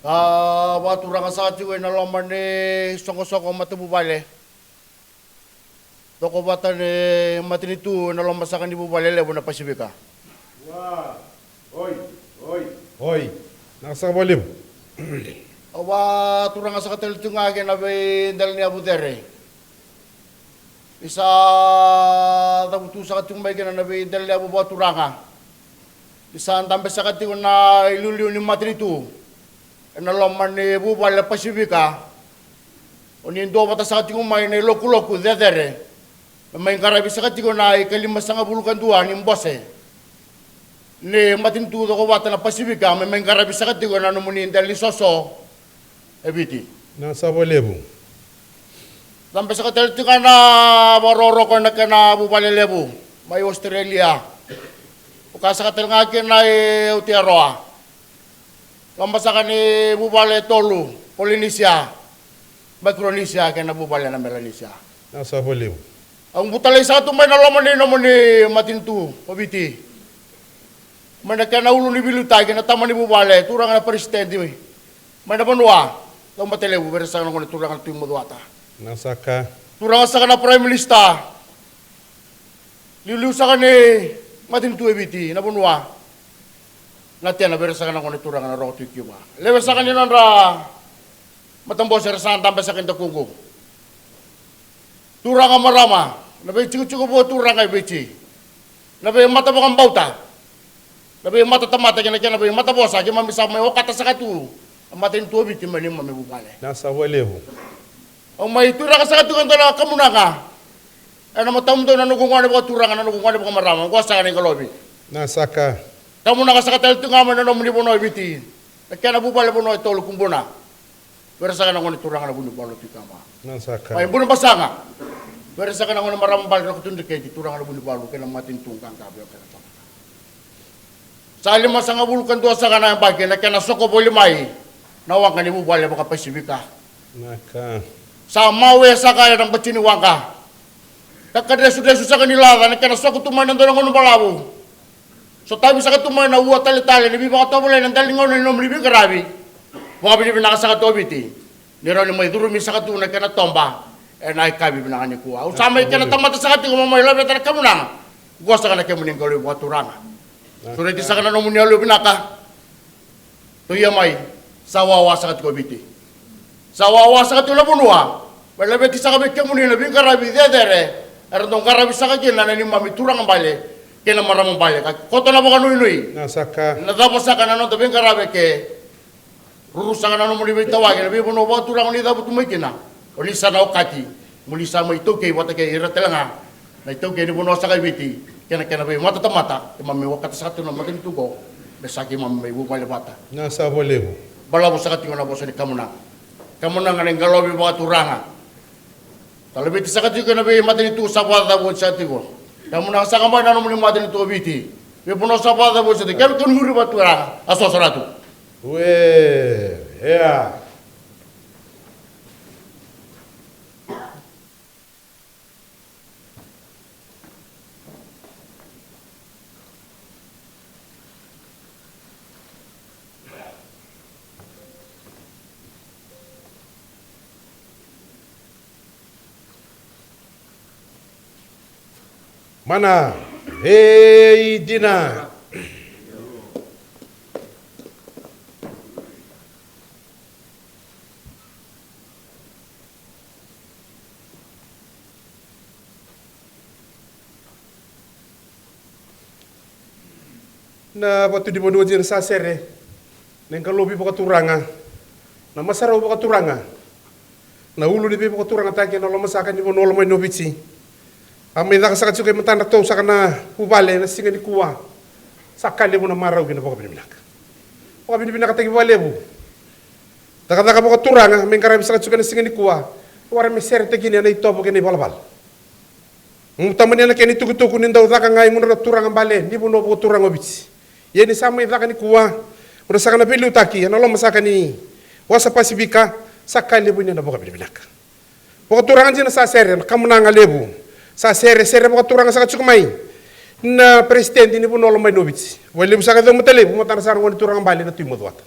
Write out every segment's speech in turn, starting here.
Waturanga sa katiwe na loman ni soko-soko matububale. Doko bata ni matinitu na loman sa kanibubale lebo na Pasifika. Wah, oi, nakasakabaliw. Waturanga sa katiwe tungage na bay dal ni Abutere. Isa tabutu sa katiwe may gana na bay dal ni Abu Waturanga. Isa ang tambe sa katiwe na iluliw ni matinitu. Na loman ni bubale Pasifika onin do bata sa katigo may na loku-loku dedere may karabi sa katigo na ikalima sa bulukan dua ni mbose ni matintu do ko bata na Pasifika may karabi sa katigo na numunin dali soso ebiti na sabolebo sampai sa katigo na baroro ko na kana bubale lebu may Australia o sa katigo nga kin na Aotearoa Lambasakan ni bubale tolu, Polynesia, Micronesia, kaya na bubale na Melanesia. Nasa boliw. Ang butalay sa ito may nalaman ni matintu, pabiti. May nagkanaulo ni Bilutay, kaya natama ni bubale, turang na presidente. May nabanwa, itong matelew, pero sa kanong turang na ito yung maduata. Nasa ka? Turang sa kanang prime minister, liliw sa ni matintu, pabiti, nabanwa. Natiyan na berasa ka na kung iturang na roto yung kiwa. Lewe sa kanina na matambos sa rasahan tambay sa kintakugo. Turang ang marama. Nabay tsiko-tsiko po turang ay bichi. Nabay matabok ang bauta. Nabay matatamata kina kina nabay matabosa. Kaya mamisa may wakata sa katu. Ang matin tuwa bichi manim mamibubale. Nasa waleho. Ang may turang ka sa katu kanta na kamuna ka. Ay na matamdo na nukungan na mga turang na nukungan na mga marama. Ang kuwasa ka na yung kalobi. Nasa ka? Kamu nak sakata itu ngaman na nomni bono biti. Nakana bubale bono tolu kumbona. Berasa kana ngoni turang na bunu balo tikama. Nasaka. May bunu basanga. Berasa kana ngoni marambal na kutunde kay turang na bunu balo kana matin tungkang kabe kana sama. Sali masanga bulukan do sa kana yang bagi nakana soko boli mai. Nawang kani bubale baka Pasifika. Naka. Sa mawe sa kaya ng bacini wangka. Kakadre sudah susah kanila nakana soko tuman ndo ngono balabu. So tabi sa katumay na uwa tali-tali, nabi baka tabulay ng dalingaw na nomlibi karabi. Mga binibin na sa katobiti. Niro ni may durumi sa katunay ka na tomba, eh naikabi binaka ni kuwa. Usamay ka na tamata sa kati, kumamay labi at kamunang. Guwasta ka na kamuning kaloy buka turanga. Suriti sa ka na nomunya lo binaka. Tuyamay, sawawa sa katobiti. Sawawa sa katulabunwa. Malabi sa kabit kamuning labi karabi, dedere. Arandong karabi sa kakin na nanimami turang ang bale. Kena maramang balik. Koto na mga nui-nui. Nasaka. Natapos sa kanan ng tabing karabe ke rurusan ka na mo libay tawagin. Nabi mo ba turang ni dapat tumay kina. O lisa na okati. Mulisa mo ito kay wata kay irat lang ha. Na ito kay ni mo sa kay biti. Kena ba mata tamata. Mamiwa kata sa ato na mating tugo. Besaki mamay bumali bata. Nasa boleho. Balaw sa katingo na bosa ni kamuna. Kamuna nga ng galaw mga turanga. Talabiti sa katingo na ba mating ito sa wata mo sa tigo. Kamu nak sakam mana nomor lima dan itu abiti. Dia pun nak sabar dah boleh. Kami kan guru batu orang asal seratu. Weh, ya. Mana? Hei Dina. Na batu di bodo jir sa sere. Neng kalobi baka turanga. Na masaraw baka turanga. Na ulu di baka turanga taki na lo masakan di bono lo may nobitsi. Amay nakasakat siya kay matanak to sa kana bubale na singa ni kuwa. Sakali mo na maraw gina baka binibinak. Baka binibinak at bubale mo. Taka-taka baka turanga, may karami sakat siya na singa ni kuwa. Wara may serte gini na ito baka ni balabal. Tama niya na kaya ni tukutuku nindaw taka ngay mo na turang ang bale. Hindi mo na baka turang obits. Yan isa may taka ni kuwa. Muna sa kana pilu taki, ano lang masaka ni wasa Pasifika, sakali mo niya na baka binibinak. Baka turangan siya na sa sere, kamu na nga lebo. Sa sere mga turang sa katsukumay na presidente ni po nolo may nobits. Wali mo sa katong matali, pumatang sa arungan turang bali na tuyo modwata.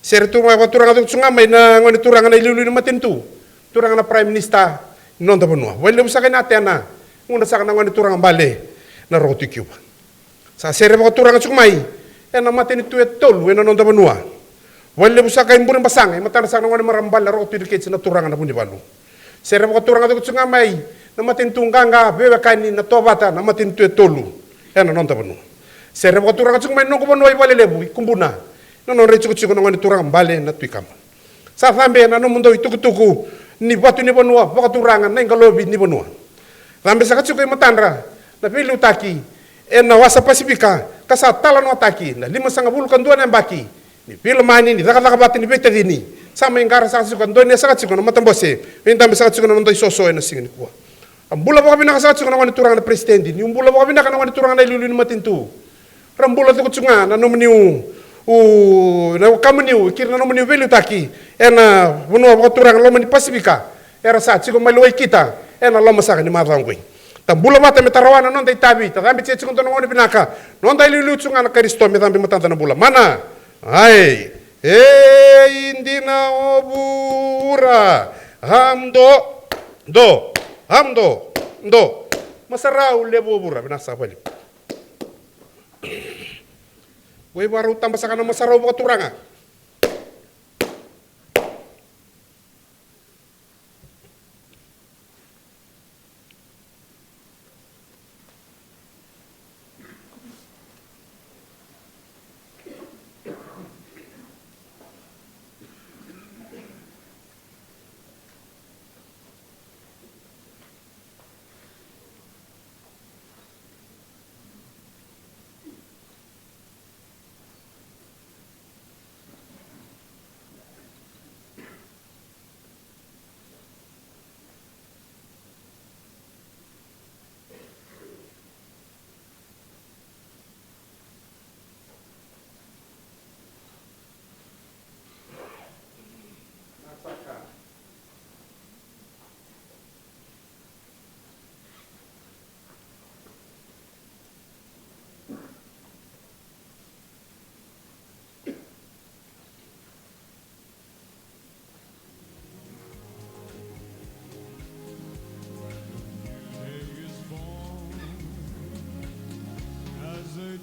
Sere tu mga turanga tu sungamay na ngani turanga na ilulu na matintu. Turanga na Prime Minister non da banua. Wala mo sa kanate na. Nguna sa kanang ngani turanga bale na roti Cuba. Sa sere mga turanga sungamay na matinitu etol wena non da banua. Wala mo sa kain burin basang mata na sa ngani marambal na roti dikit na turanga na buni balu. Sere mga turanga tu sungamay na matintu nganga bebe kaini na tobata na matintu etolu. Non da banua. Sere mga turanga sungamay no ko banua ibale lebu kumbuna. Non recho chico no ngani turanga bale na tuikam. Sa thambe na no mundo itukutuku ni watu ni bonua baka turanga na ngalobi ni bonua. Thambe sa chico matandra na pilu taki na wasa pasifika kasa tala no taki na 5 kan dua na baki ni pilu mani ni daka bati ni bete dini sama ingara sa chico ndo ni sa chico no matambose vintambe sa chico no ndo isoso na singini kwa. Ambula baka binaka sa chico no ngani turanga na presidente ni umbula baka binaka no ngani turanga na ilulu ni matintu. Rambula tu kucunga na no mniu na kamuniu kirna no mniu velu taki ena bunua turang loma ni pasifika era sa chico maloi kita ena loma sa ni marangui tambula mata metarawana non dai tabi tambi chico no ngoni binaka non dai lilu cunga na kristo me tambi matanta na bula mana ai indina obura hamdo masarau lebo obura binasa bali Wei baru tambah sakana masarau buka turanga.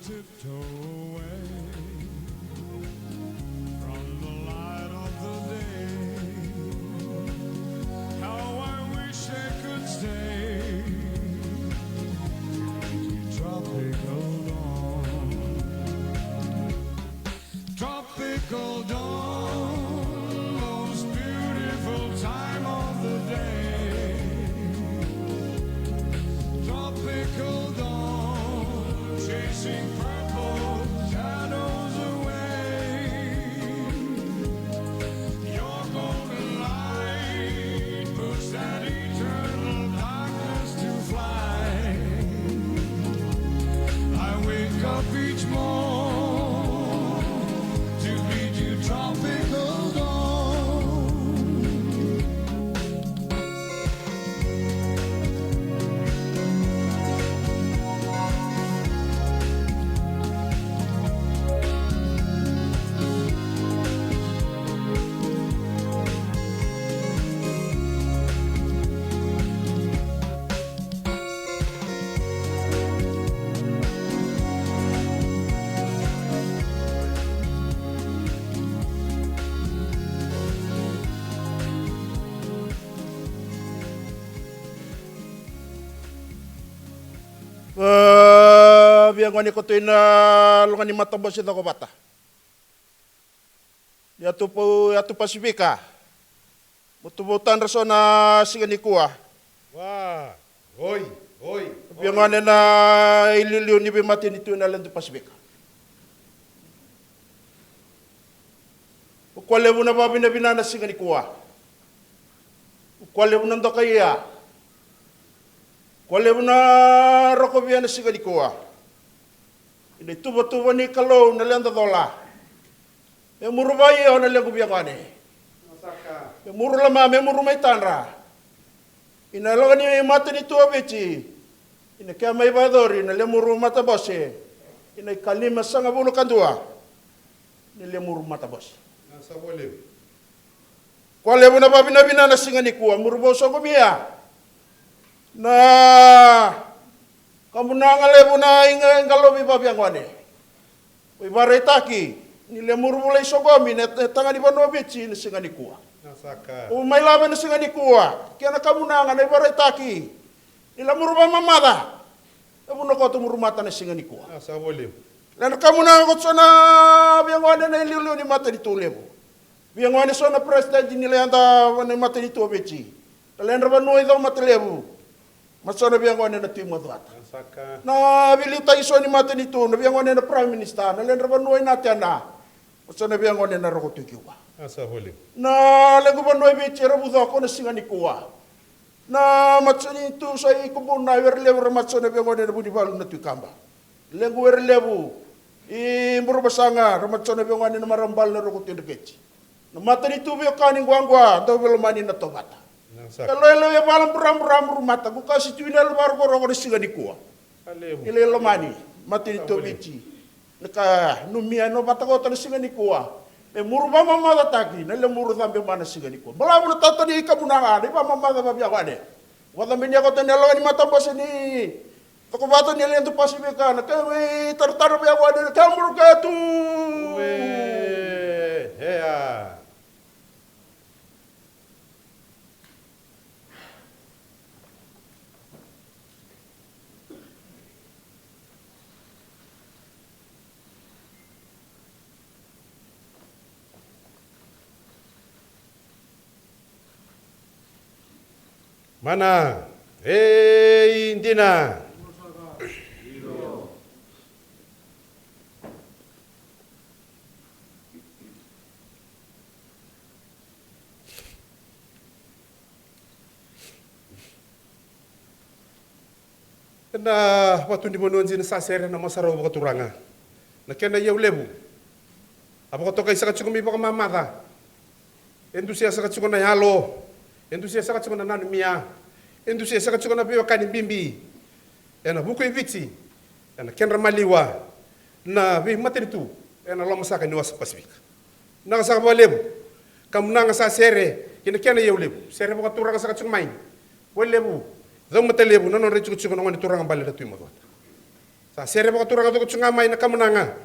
Tiptoe away from the light of the day. How I wish they could stay. Tropical dawn, tropical dawn, most beautiful time of the day. Tropical dawn, chasing purple shadows away. Your golden light puts that eternal darkness to flight. I wake up each morn to meet you, tropical dawn. Biangwani ko tuin na lungan ni matabos ito ko bata. Yatu Pasifika. Mutubutan raso na sigani kuah. Wah, oi. Biangwani na ililiw ni bimati ni tuin na landu Pasifika. Ukwale mo na babina na sigani kuah. Ukwale mo nando kaya. Ukwale mo na rokobia na sigani kuah. Ini tuba ni kalau nalian dola. E murubai o nalian kubiangane. Masaka. E muru lama me muru mai tanra. Ina lo ni mata ni tua beci. Ina kia mai badori nalian muru mata bose. Ina kalima sanga bulu kandua. Nalian muru mata bose. Asa boleh. Kwa lebu na babina-bina na singa ni kuwa, muruboso ko biya. Na kamunanga lebu na ingalobi babiang wane. Ibaretaki, nile murubulay sogomi, tanga ni banobichi na singa ni kuwa. Nasaka. May laban na singa ni kuwa, kaya na kamunanga na ibaretaki. Nila muruba mamada. Nabuno ko tumurumata na singa ni kuwa. Asa boleh. Na kamunanga ko sana biang wane na iliuliu ni mata ni tulebu. Biang wane so na president nila yanda wane mata ni tuobechi. Talendra banoi daw matalebu. Masona biang wane na timo dwata. Nasaka. Na bilita iso ni mata ni tu, na biang wane na prime minister, na lendra banoi natin na. Masona biang wane na roko tukiwa. Asa boleh. Na lego banoi bechi rabudo ako na singa ni kuwa. Na matsoni tu sa ikubun na werlebu matsona biang wane na bunibalu na tukamba. Lego werlebu I murubasanga ramatsona biang wane na marambal na roko tukiwa. Na mata ni tubi kaning guangwa do belomani na tobata. Kalau elo ya balam buram rumata buka si tuina lo baru ko singa ni kuwa. Ile lomani mata ni tubi chi. Naka numia no bata ko tan singa ni kuwa. E muruba mama dataki na le muru tambe mana singa ni kuwa. Bala mo tata ni kamunanga ni ba mama da babia wane. Wala minya ko tan elo ni mata bos ni. Ko bata ni le ndu pasifika na kami tartar babia wane ka muru ka tu. Hea. Mana? Indina. Na watu ndi bono nzina sasere na masaro ba turanga. Na kena yau lebu. Apa ko toka isaka chukumi ba mamada. Entusia saka chukuna yalo. Entusia saka chukuna nanu mia. Entusia saka chukuna biwa kani bimbi. Ena buku inviti. Ena kenra maliwa. Na vi materitu. Ena loma saka ni wasa pasifik. Na saka ba lebu. Kamunanga sasere. Kena yau lebu. Sere ba turanga saka chukumain. Bo lebu. Zong matalebu nono rechu chuko ngoni turanga bale tu mo. Sa sere ba turanga to chunga mai na kamunanga.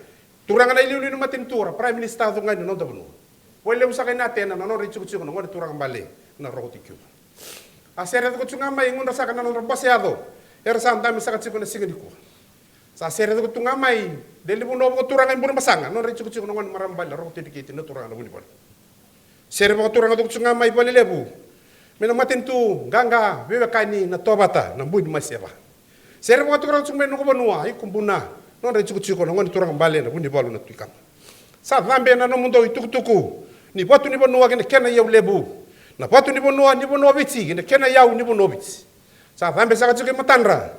Turanga na iliuli no matin tura prime minister to ngani no dabno. Wale usa kai naten na nono rechu chuko ngoni turanga bale na roti kyu. A sere to chunga mai ngunda saka na no baseado. Era sa ndami saka chuko na sigani ko. Sa sere to tunga mai delibu no ko turanga mbur masanga no rechu chuko ngoni marambale roti dikiti no turanga buni bal. Sere ba turanga to chunga mai bale lebu. Mena matin tu ganga bebe kani na tobata na budi maseba. Sere mo tukang sumbe no ko banua I kumbuna no re chuku no ngoni turang bale na budi balu na tukang. Sa lambe na no mundo itukutuku ni batu ni banua kene kena yau lebu. Na batu ni banua bitsi kene kena yau ni banua bitsi. Sa lambe sa chuku matandra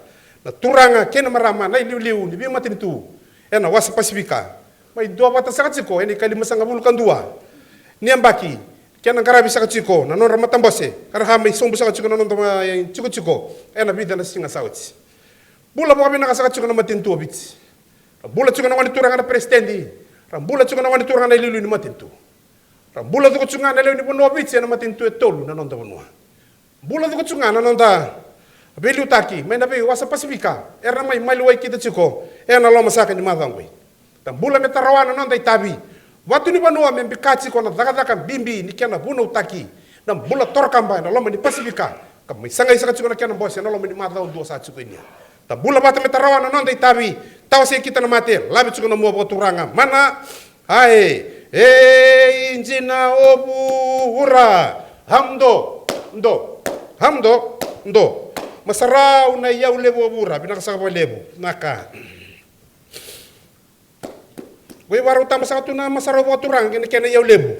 na turanga kena marama na liu ni bi matin tu. Ena wasa pasifika. Mai dua bata sa chuku eni kali masanga bulu kandua. Ni ambaki Kena karabi saka chiko na non ramatambose kara ha mai sombu saka chiko na non tama chiko na bida na singa sauti bula mo na saka chiko na matintu obiti bula chiko na wani turanga na presidenti bula chiko na wani turanga na lilu ni matintu bula to chunga na lilu ni bono obiti na matintu etolu na non tama bula to chunga na non ta belu taki mai na be wasa pasifika era mai luai kita chiko na lo masaka ni madangwe bula metarawana non dai tabi Watu ni banua membikachi kona daga bimbi ni kiana buno utaki na bula torkamba na loma ni pasifika kama isanga isaka chukuna kiana bosi na loma ni mata dua sa chukunya ta bula bata metarawa na nonda itabi tawa se kita na mate labi chukuna mua boturanga mana hai injina obu ura hamdo ndo masarau na yau lebu obura binaka saka lebu naka Wei baru utama satu na masaro wa turang kena yau lebu.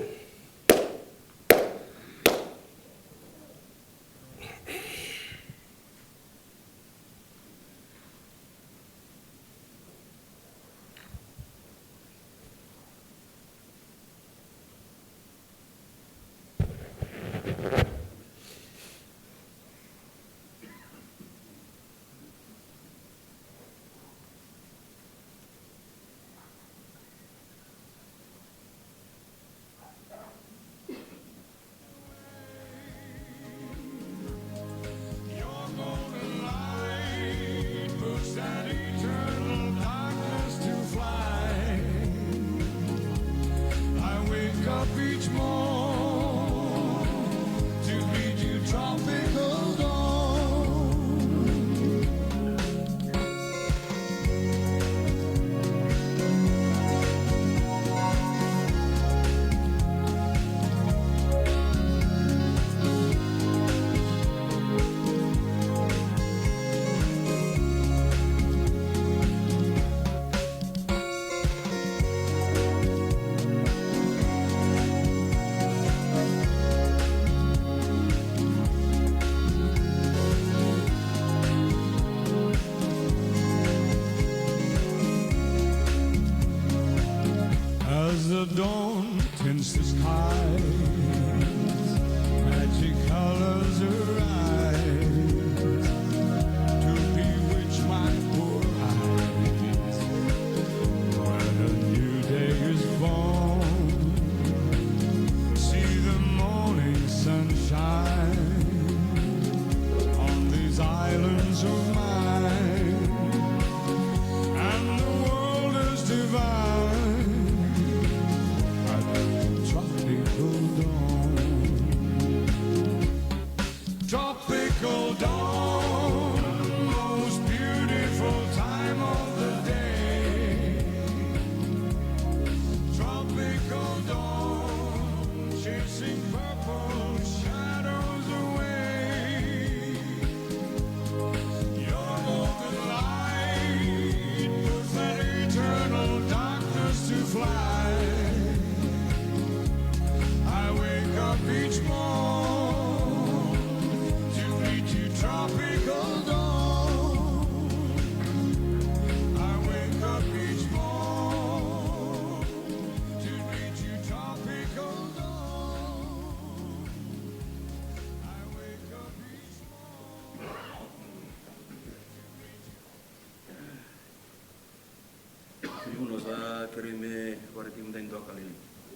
sa kirime warikim dain doa kali.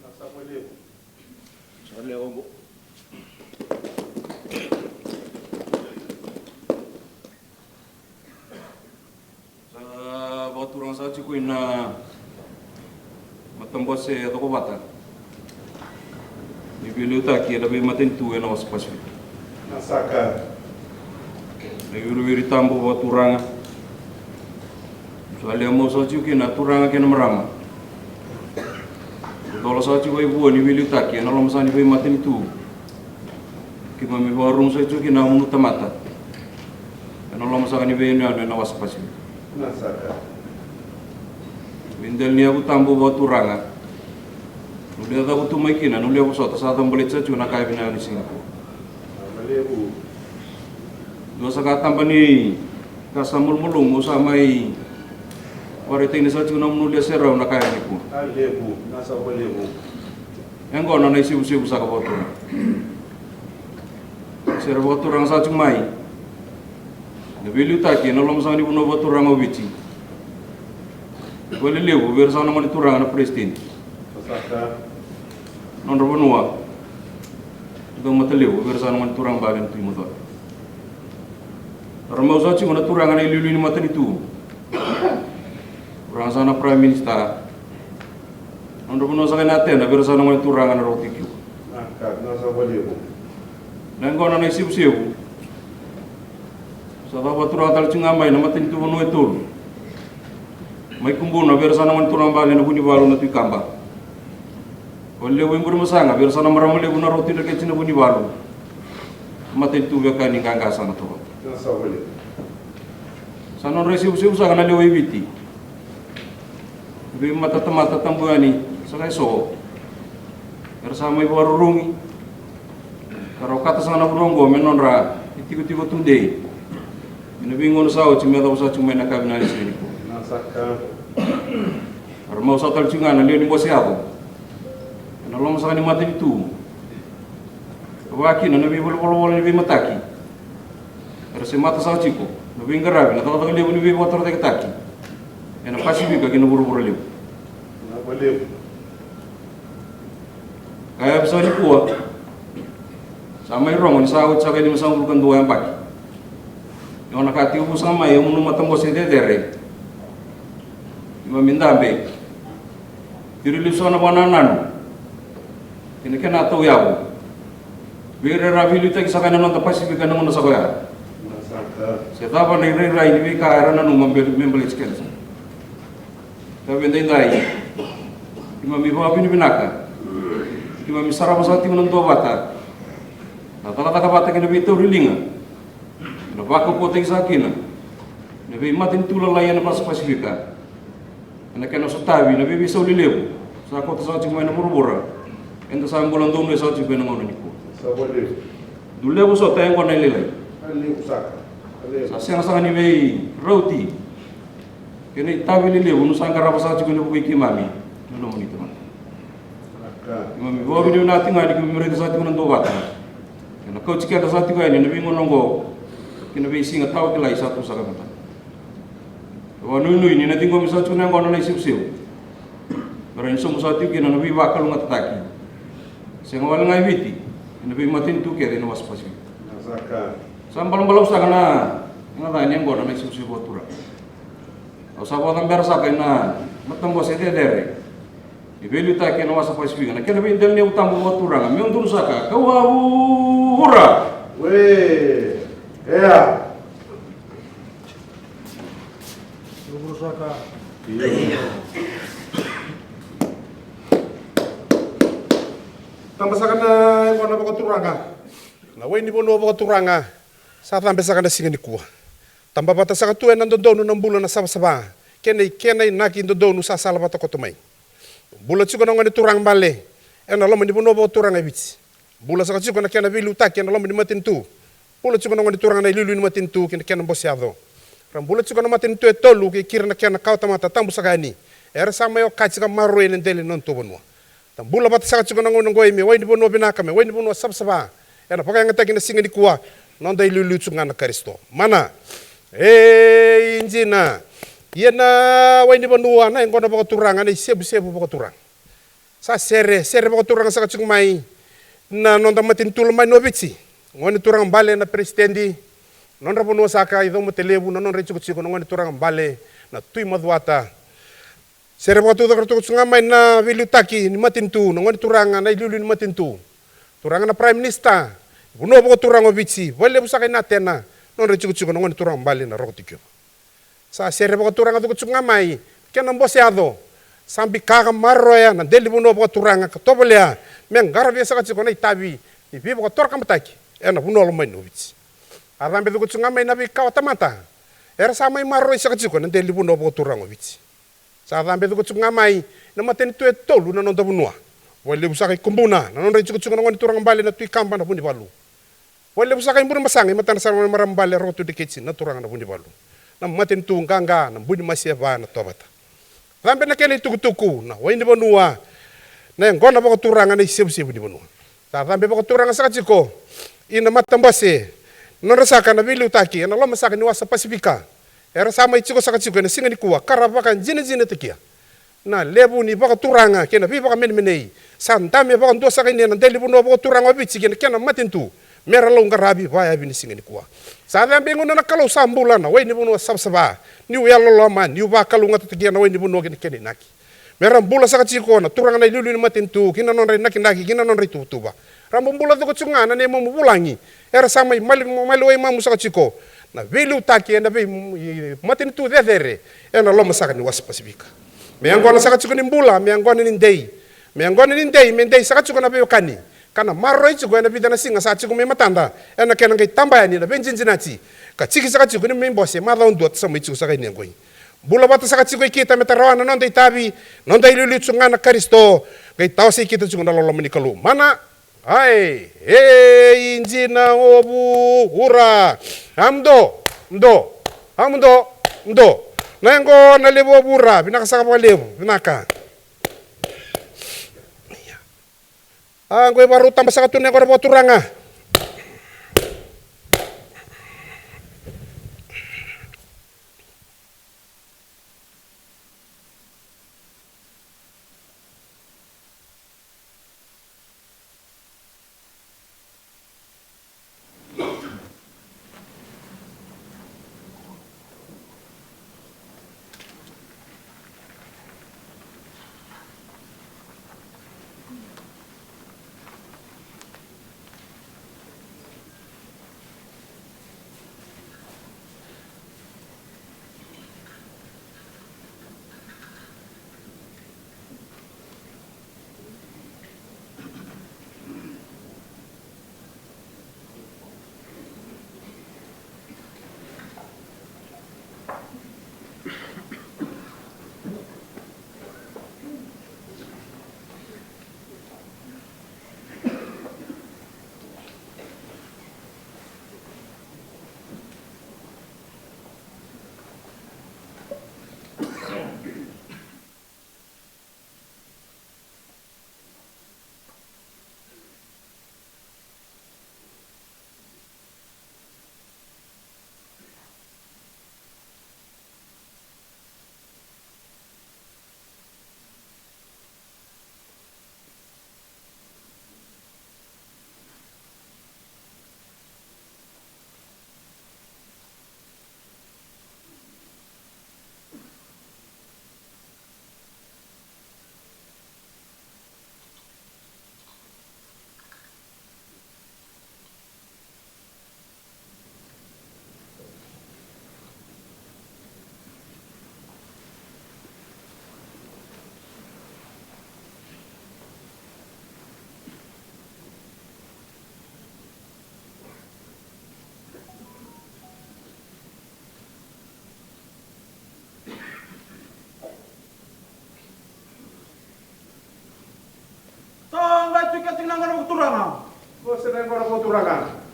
Nasa boleh. Sorry ako po. Sa baturang sa chiko na matambos se ako bata. Ibili utaki ada be matin tu na was pasif. Nasa ka. Naguru-wiri tambo baturang. Soalnya mau sa chiko na turanga kena merama. Kalau sa chiko ibu ni bili utaki na lom sa ni be matin tu. Kima mi warung sa chiko na munu tamata. Na lom sa ni be na was pasif. Nasa ka. Bindel ni aku tambo baturanga. Nulia tahu tu mai kina, nulia aku sota sa tambalit sa chuna kaya bina ni Singapore. Boleh bu. Dua sa tamba ni kasamul mulung mo sa may warite ni sa chuna nulia serau na kaya ni ko. Boleh bu. Nasa boleh bu. Engko na sibu-sibu sa kabotura. Sera boturang sa chumai. Nabili utaki na lom sa ni buno boturang obici. Boleh lewu ber sa na mani turang na prestin. Nasa Non robonua. Ito mataliw, bersama dengan turang bagian tu motor. Ramau sahaja mana turang anai lulu ni mata itu. Orang sana Prime Minister. Non robonua sakit nanti, na bersama dengan turang anai roti kiu. Nasa boleh bu. Nengkau anai siu-siu. Sahabat turang tal cingamai, na mata itu bonua itu. Mai kumbu na bersama dengan turang bagian na buni balu na tu kamba. Oleh wimur masanga, biar sana maramule guna roti dekat cina buni balu. Mata itu beka ni kangka sana tu. Nasa boleh. Sana resi usia kana lewe biti. Bi mata tambuani, sakai so. Bersama ibu warungi. Karo kata sana burongo menonra, itiku-tiku tunde. Ini bingung sao cuma tahu sa cuma nak kabin alis ni ko. Nasa ka. Karo mau sa tal cungan ali ni bosi ako. Nolong sa kanima mata itu. Waki na nabi bolo-bolo nabi mataki. Rasa mata sa chiko. Nabi ngarabi na tahu lebu nabi motor tak taki. Ena pasifik ka kina buru-buru lebu. Nasa boleh. Kaya bisa ni kuah. Sama irong ni sahut sa kanima sa bukan dua yang pagi. Yang nakati ubu sama yang munu matambos ide dere. Ima mindabe. Tirilis na bananan. Ini kena tahu ya bu. Biar rapi lu tak kisahkan nonton Pasifik kan nonton sakoya. Saya tahu nih rai ini bika karena membeli sekian. Tapi entah ini, imam ibu apa ini binaka. Imam misara pasal timun untuk bata. Nah tak bata kena bitu rilinga. Nah pakai poteng sakina. Nabi matin tulah layan pas Pasifika. Karena kena setabi, nabi bisa ulilebu. Sakot sa cuma buru-buru. Ento sa bulan dono sa chibe nang ono niko. Nasa boleh. Dule bo so tayo kon nililay. Ali usaka. Sa siyang sa ni may roti. Kini tabi lile uno sa ngara sa chibe no buki mami. Nuno mo nito man. Mami bo bini natin nga di ko mirete sa timun ndo bata. Kena ko chika sa tigo ni nabi ngonongo. Kina be singa taw kilay sa tu sa kamata. Wanu nu ini natin ko misa chuna ngono na isip-sip. Pero inso mo sa tigo kina nabi bakal ngataki. Saya ngawal ngai biti, nabi matin tu kere no waspasi. Nasa ka. Sambalang sa kana, ngata ni ngora na susu botura. Au sa botan bersa kana, matam bo sete dere. Ibelu ta kena waspasi kana, kena bi del ne utam botura, me undur saka, kawura. Weh. Ya. Lubur saka. Tambasakan na yung ano ba turanga. Na weni mo no ba turanga. Sa tambasakan na singa ni kuwa. Tamba bata sa katuan nando dono ng bulan na saba-saba. Kenay naki ndo dono sa salabata ko tumay. Bulat sigo na ngani turang bale. Ena lo mo ni mo no ba turanga bitsi. Bulat sa katuan na kena bilu tak kena lo mo ni matin tu. Bulat sigo na ngani turanga na ilu ni matin tu kena bosyado. Ram bulat sigo na matin tu etolu ke kira na kena kauta mata tambusakani. Era sama yo kachika maru en dele non to bonwa. Bula bata sa chiko nango ngoi me wai bono binaka me wai bono sabsaba ena paka ngata kina singa di kuwa non dai lulu tsunga na Kristo mana injina Iana waini banua na ngona pakaturanga na sebu pakaturanga. Sa sere pakaturanga sa katsung mai na nonda matintul mai no bitsi. Ngoni turang bale na presidendi nonda banua saka ido motelebu na non rechu kutsiko ngoni turang bale na tui maduata. Sere pakatuda katsung mai na vilutaki ni matintu ngoni turanga na ilulu ni matintu. Turanga na prime minister bunua pakaturanga bitsi vale busaka na tena non rechu kutsiko ngoni turang bale na rokotikyo. Sa sere pakaturanga tu kutsung mai kena mboseado sambi kaga marroya na deli bunua pakaturanga katopolea mengara biasa katsiko na itabi ni bibo katorka mataki ena bunua lo mai novits adambe tu kutsung mai na bi kawatamata era sama marroya sa katsiko na deli bunua pakaturanga vitsi sa adambe tu kutsung mai na maten tu etolu na nonda bunua wale busaka kumbuna na nonda kutsung na ngoni turang bale na tui kamba na buni balu wale busaka imbuna masangi matan sa marambale rotu de kitchen na turang na buni balu na matin tu nganga na buni masiava na tobata rambe na kene tukutuku na waini banua na ngona pakaturanga na isebu di banua ta rambe pakaturanga sa katsiko ina matambase non rasaka na bilu taki na loma saka ni wasa pasifika era sama ichiko sa katsiko na singa ni kuwa karabaka jine tekia na lebu ni pakaturanga kena bi paka menei santame paka ndo saka ni na deli bunua pakaturanga bitsi kena matin tu mera lo ngarabi vaya bini singa ni kuwa sa rambe ngona na kalau sambula na waini bunua sabsaba ni uya lo lama ni uba kalunga tekia na waini bunua kene naki mera bula sa katsiko na turanga na ilulu ni matin tu kina non re naki kina non re tutuba rambung bula tu kutsunga na ne mo bulangi era sama malu mamu sa katsiko na velu taki na be matin tu dedere ena lo masaka ni was pasifika me angona sa katsiko ni bula me angona ni dei mendei sa katsiko na be kani kana marro ichi go na bidana singa sa katsiko me matanda ena kena ngai tambaya ni na benjinjinati ka chiki sa katsiko ni me mbose ma da undot sa michu sa kaini ngoi bula bata sa katsiko kita metarawana non dei tabi non dei lulu tsunga na karisto ngai tawse kita tsunga na lo manikalu mana ai injina obu ura amdo nango na lebo bura binaka sa kapwa lebo binaka angwe baru tambah sa katun ko turanga Kating nang ano turanga. Você não agora vou turanga.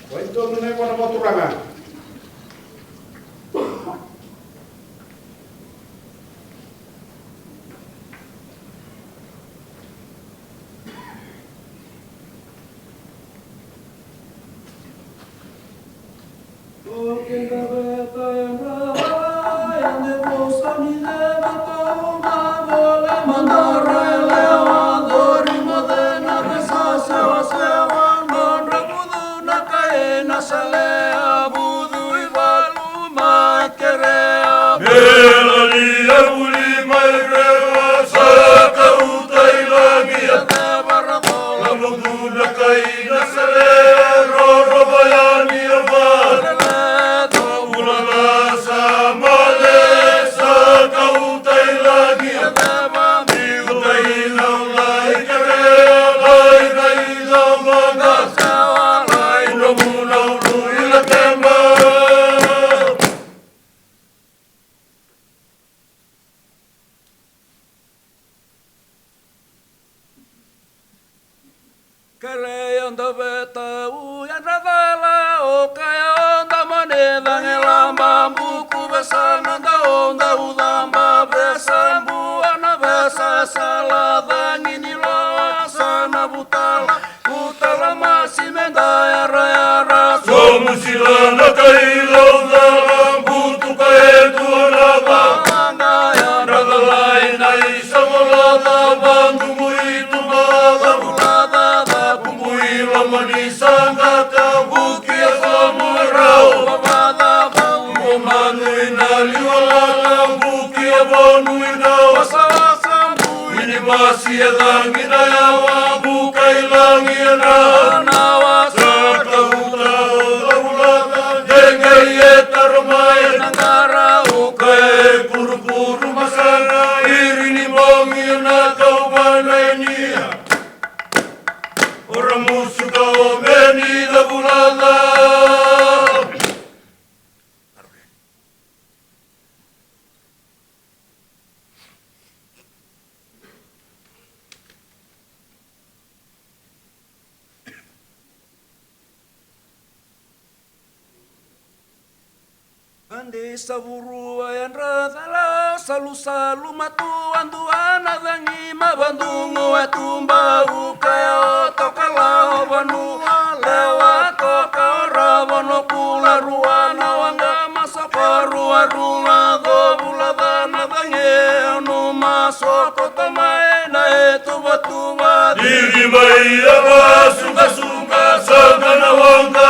Wa itu nunai wana mo turanga. Andi savurua yang ratala salu matuan tuana dangi mabandungu atumba ukaya tokala banu lewat toka rabono pula ruana wanga masaparu aruna dobula dana dangi anu masoko tamae na etu batuba diri mai aba sunga sagana wanga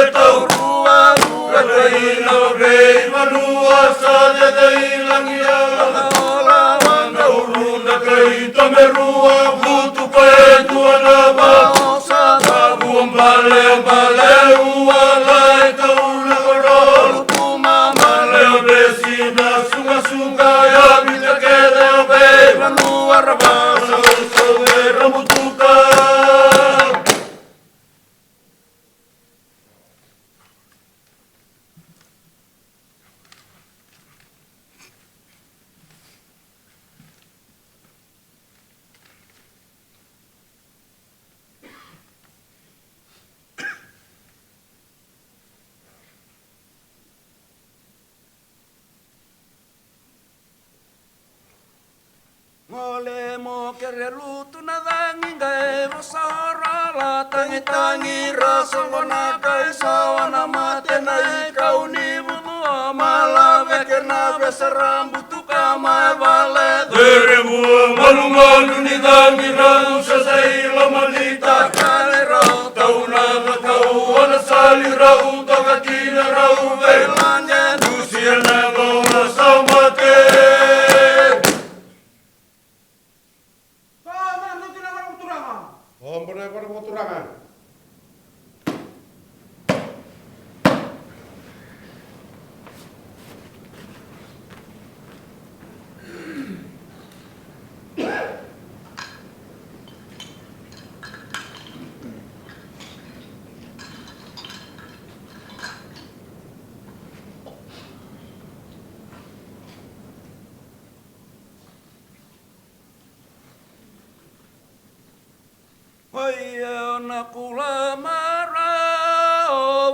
taurua Kaina rei manua sa dei langia ola wanga urunda kai tamerua butu kai tuana ba sa tabu mbale ua lai kaula koro tu mama le besina sunga ya bita kede be manua raba so rambutuka Mole mo kere lutu na dangi ngai bosara la tangi rasongona kai sawana mate na ikau ni bunu amala vekena besarambu tukama vale dere bua malu ni dangi rau sasai la malita kare rau tauna kau ana sali rau takina rau velanya dusiana gona samate Mbona wana mo turanga. Oia na kula mara o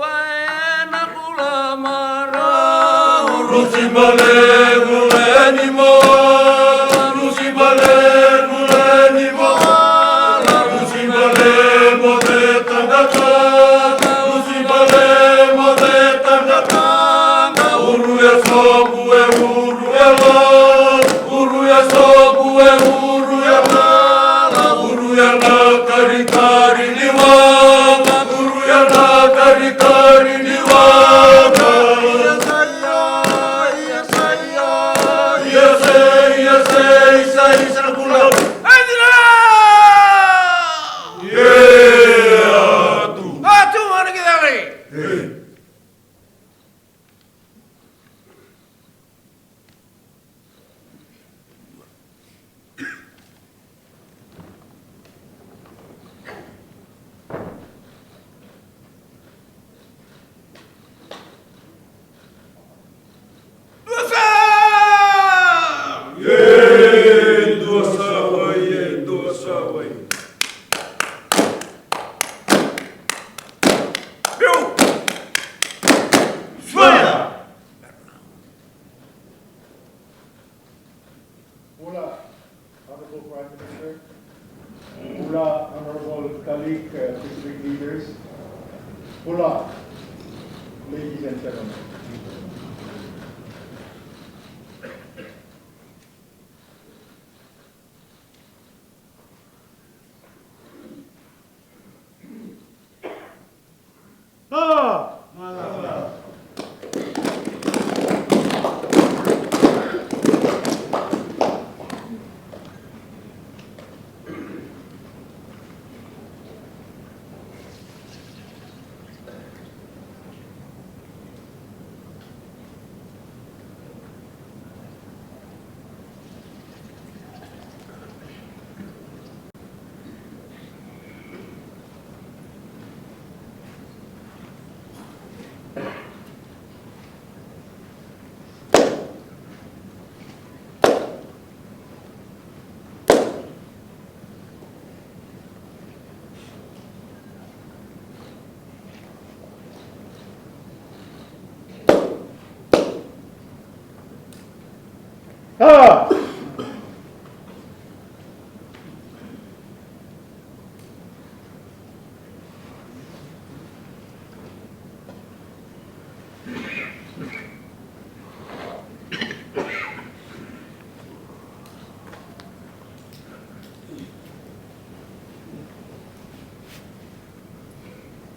Ladies and gentlemen.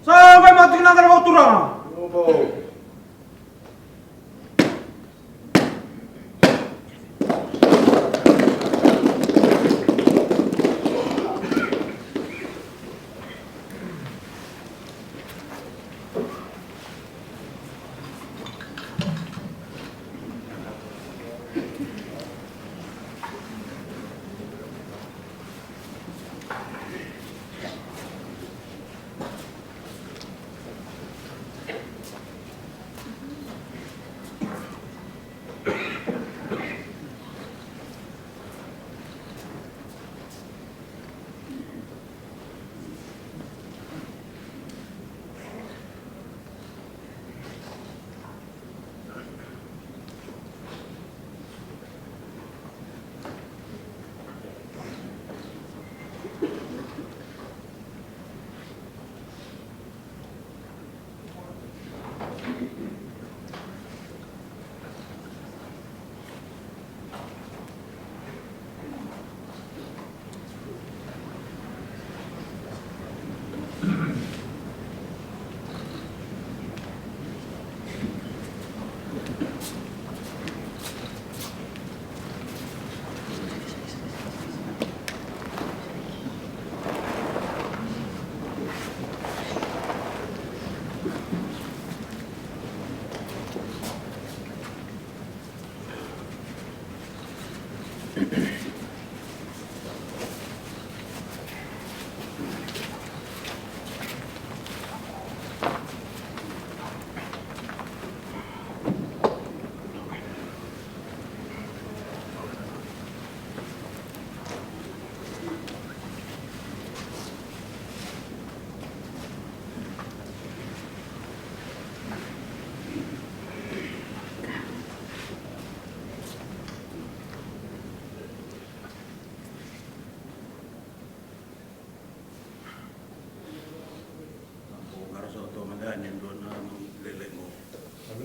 Sampai mati kena kalau waktu orang.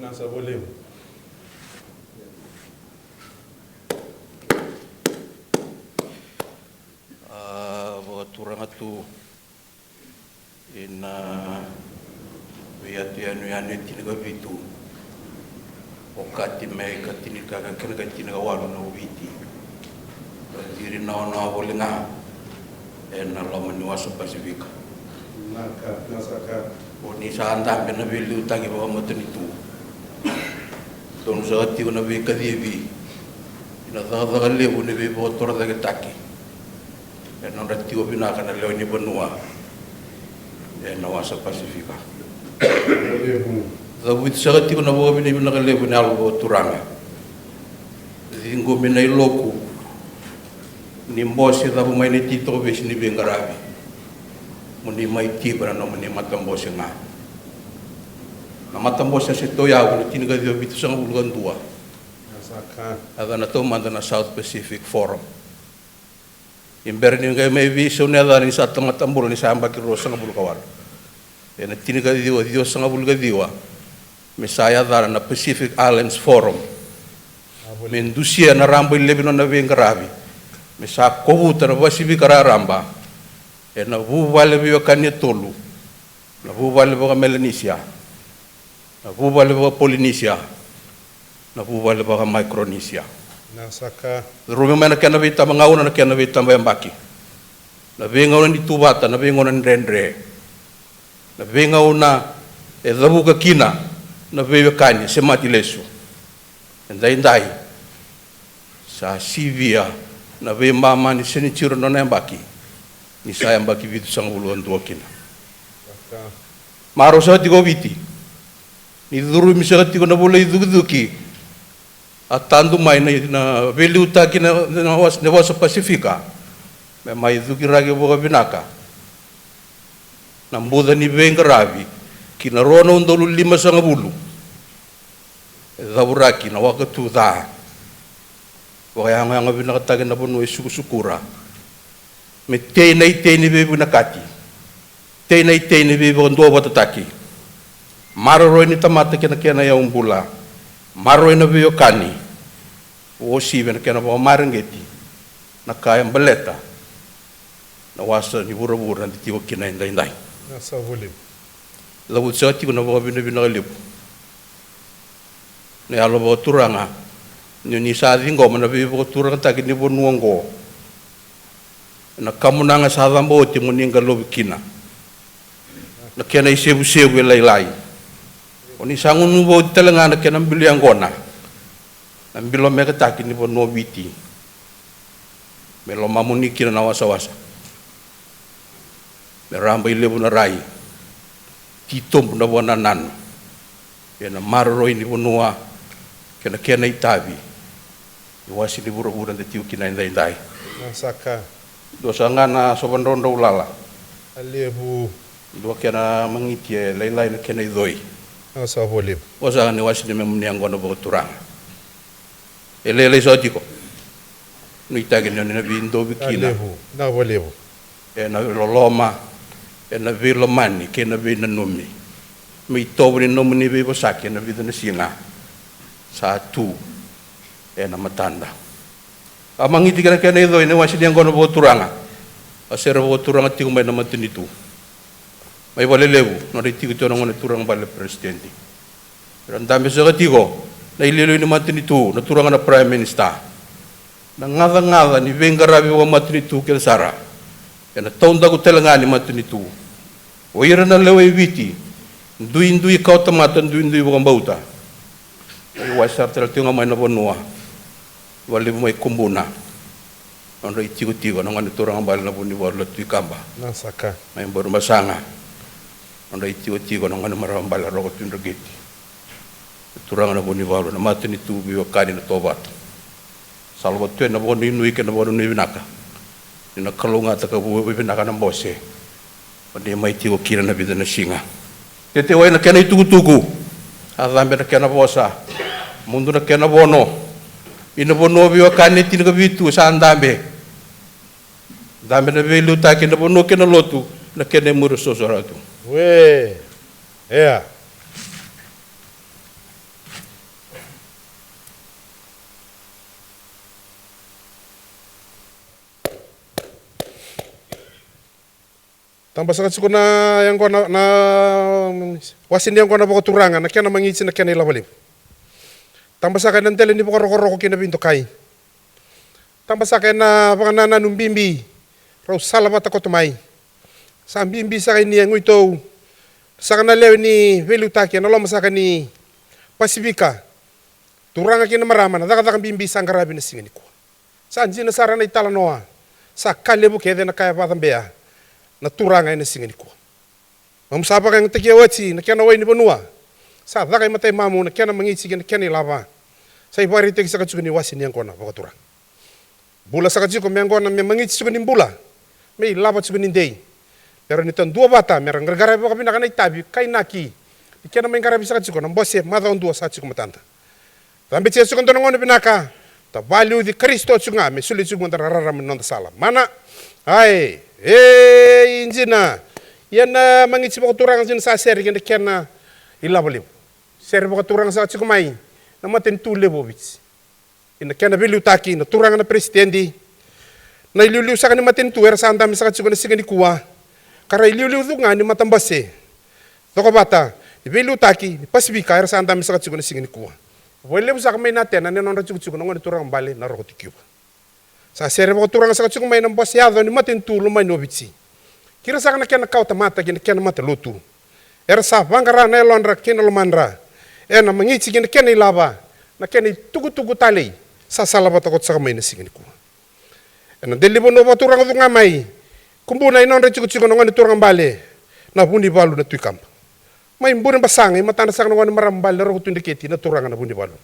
Nasa boleh. Turanga tu ina viatu anu anu tinaga vitu wakati mai katini kaga kena katini kawalu na viti diri na bolinga ena lama ni wasa Pasifika Nasaka. oni sa anda bena bilu tangi bawa matani tu tonu sa ati na be kadievi ina daga lebu ne be botor daga taki ena rati o bina kana leo ni benua ena wasa Pasifika the with sagati ko na bo bini bina lebu na algo turanga zingo mina iloku ni mbosi da bu mai ni tito be sini be ngarabi muni mai tibra no muni matambosi nga na matambosi se to ya ko tiniga dio bitu sang bulgan tua Nasaka. ada na to manda na South Pacific Forum imberni ngai mai vi so ne da ni sa matambul ni samba ki ro sang bul kawal ena tiniga dio sang bulga dio misaya da na Pacific Islands Forum mendusia na rambo lebino na vengarabi misa kovuta na vasibi kararamba ena vuvale vio kanya tolu na vuvale vio Melanesia na vuvale vio Polynesia na vuvale vio Micronesia Nasaka. rumi mana kena vita mangauna na kena vita mbaki na vengauna ni tuvata na vengauna ni rendre na vengauna e dhabuka kina na vio kanya semati lesu ndai sa sivia na ve mama ni seni chiro no nembaki ni saya mbaki vitu sang buluan tuakina maro sa tigo viti ni duru mi sa tigo na bulai duki atandu mai na veli utaki na wasa Pasifika me mai duki rage boga binaka na mbuda ni vengaravi kina rona undolu 5 sang bulu zaburaki na wakatu da wakayanga nga binakatagin na puno sukura me tei ni bebu nakati tei ni bebu ndo batataki maroroi ni tamata kena ya umbula maroroi na beyo kani o sibe na kena ba marangeti na kaya beleta na wasa ni bura ndi tiwo kina indai Nasa boleh. lawu sati ko na ba binalip ne alo ba turanga ni sa dingo mana bi bo turanga ta ni bo nuongo na kamunanga sa dambo ti muninga lobikina na kena isebu lai oni sangun bo telenga na kena biliangona na bilo meka ta ni bo no biti melo mamuni kina na wasa meramba ile bo na rai titom na bona nan ena marro ini bo noa kena itabi wasi di bura-bura de tiu kina indai Nasaka. dosa ngana soban rondo ulala Alebu. dua kena mangiti lain-lain kena idoi Nasa boleh. wasa ni wasi ni memuni angona bo turang ele so tiko ni tagi ni na bindo bikina Alebu. Na boleh. ena loloma ena vilomani kena bina numi mi tobri nomuni be bosaki na bidana singa satu ena matanda amangiti kana kena idoi ni wasi ni angona bo turanga asera bo turanga tiku mai na matinitu mai vale lebu no ri tiku tono ngone turanga vale presidente randambe sa tigo na ililo ni matinitu na turanga na prime minister na ngada ni vengarabi wa matinitu kel sara ena tonda ku telanga ni matinitu o ira na lewe viti ndui kau tamata ndui bo mbauta ai wasar tel tinga mai na bonua wali mai kumbuna ono tigo na ngani turanga bal na buni warlo tu kamba Nasaka. mai baru masanga ono tigo na ngani maramba la rogo tundogeti turanga na buni warlo na matini tu biwa kani na tobat salwa tu na boni nui ke na boni binaka ina kalunga ta ka binaka na bose oni mai tigo kira na bidana singa tete wai na kena tugu adambe na kena bosa mundu na kena bono ina bono biwa kani tinaga bitu sa andambe dambe na velu ta kena bono kena lotu na kena muru sosoratu We. Yeah. Tambah sakat suku na yang ko na wasin yang ko na poko turangan na kena mangitsi na kena ilabalib. Tambah sakat nantel ni poko roko kina binto kai. Tambah sakat na panganana numbimbi raw salabata ko tumay. Sa bimbi sakat ni yang ito sakat na lew ni velutaki na loma sakat ni Pasifika. Turanga kina marama na dakat bimbi sangarabi na singani ko. Sa anji na sarana itala noa. Sa kalebu kede na kaya patambea. Na turanga ina singani ko. Mamsapa kang tekia wati na kena wai ni banua. Sa dakai matai mamu na kena mangitsi na kena ilava. Sa ibari teki sakat suku ni wasin yang kona baka turang. Bula sakat suku yang kona me mangitsi suku ni bula. Me ilava suku ni dei. Pero ni tan dua bata merang gara-gara baka pinakana itabi kai naki. Di kena mengkarabi sakat suku na bose mada on dua sakat suku matanta. Tambe tia suku ntonongono pinaka. Ta value di Kristo suku nga me sulit suku mantara raramin nonta sala. Mana? Ai. Injina yan na mangitsi baka turang sin sa seri kena kena ilabalib seri baka turang sa tsikumay na matin tulebo bits ina kena bilutaki na turang na presidente na iliuliu sa kani matin tuwer sa andam sa tsikuna sigani kuwa kara iliuliu du nga ni matambase toko bata bilutaki ni Pasifika sa andam sa tsikuna sigani kuwa wele busa kamay natin na nenon ra tsikuna ngoni turang bale na rokotikyuba. Sa seri baka turang sa katsukong may nang basyado ni matin tulo may nobitsi. Kira sa kana kena kau tamata kena kena mata lutu. Era sa bangara na elonra kena lomandra. Na mangitsi kena ilaba. Na kena tugu-tugu tali. Sa salaba takot sa kamay na sigin ko. Na delibo no ba turang du ngamay. Kumbuna inon rechuko ngoni turang bale. Na bundi balu na tuikam. May mbuna basangay matanda sa ngoni marambal na rokutu ndiketi na turang na bundi balu.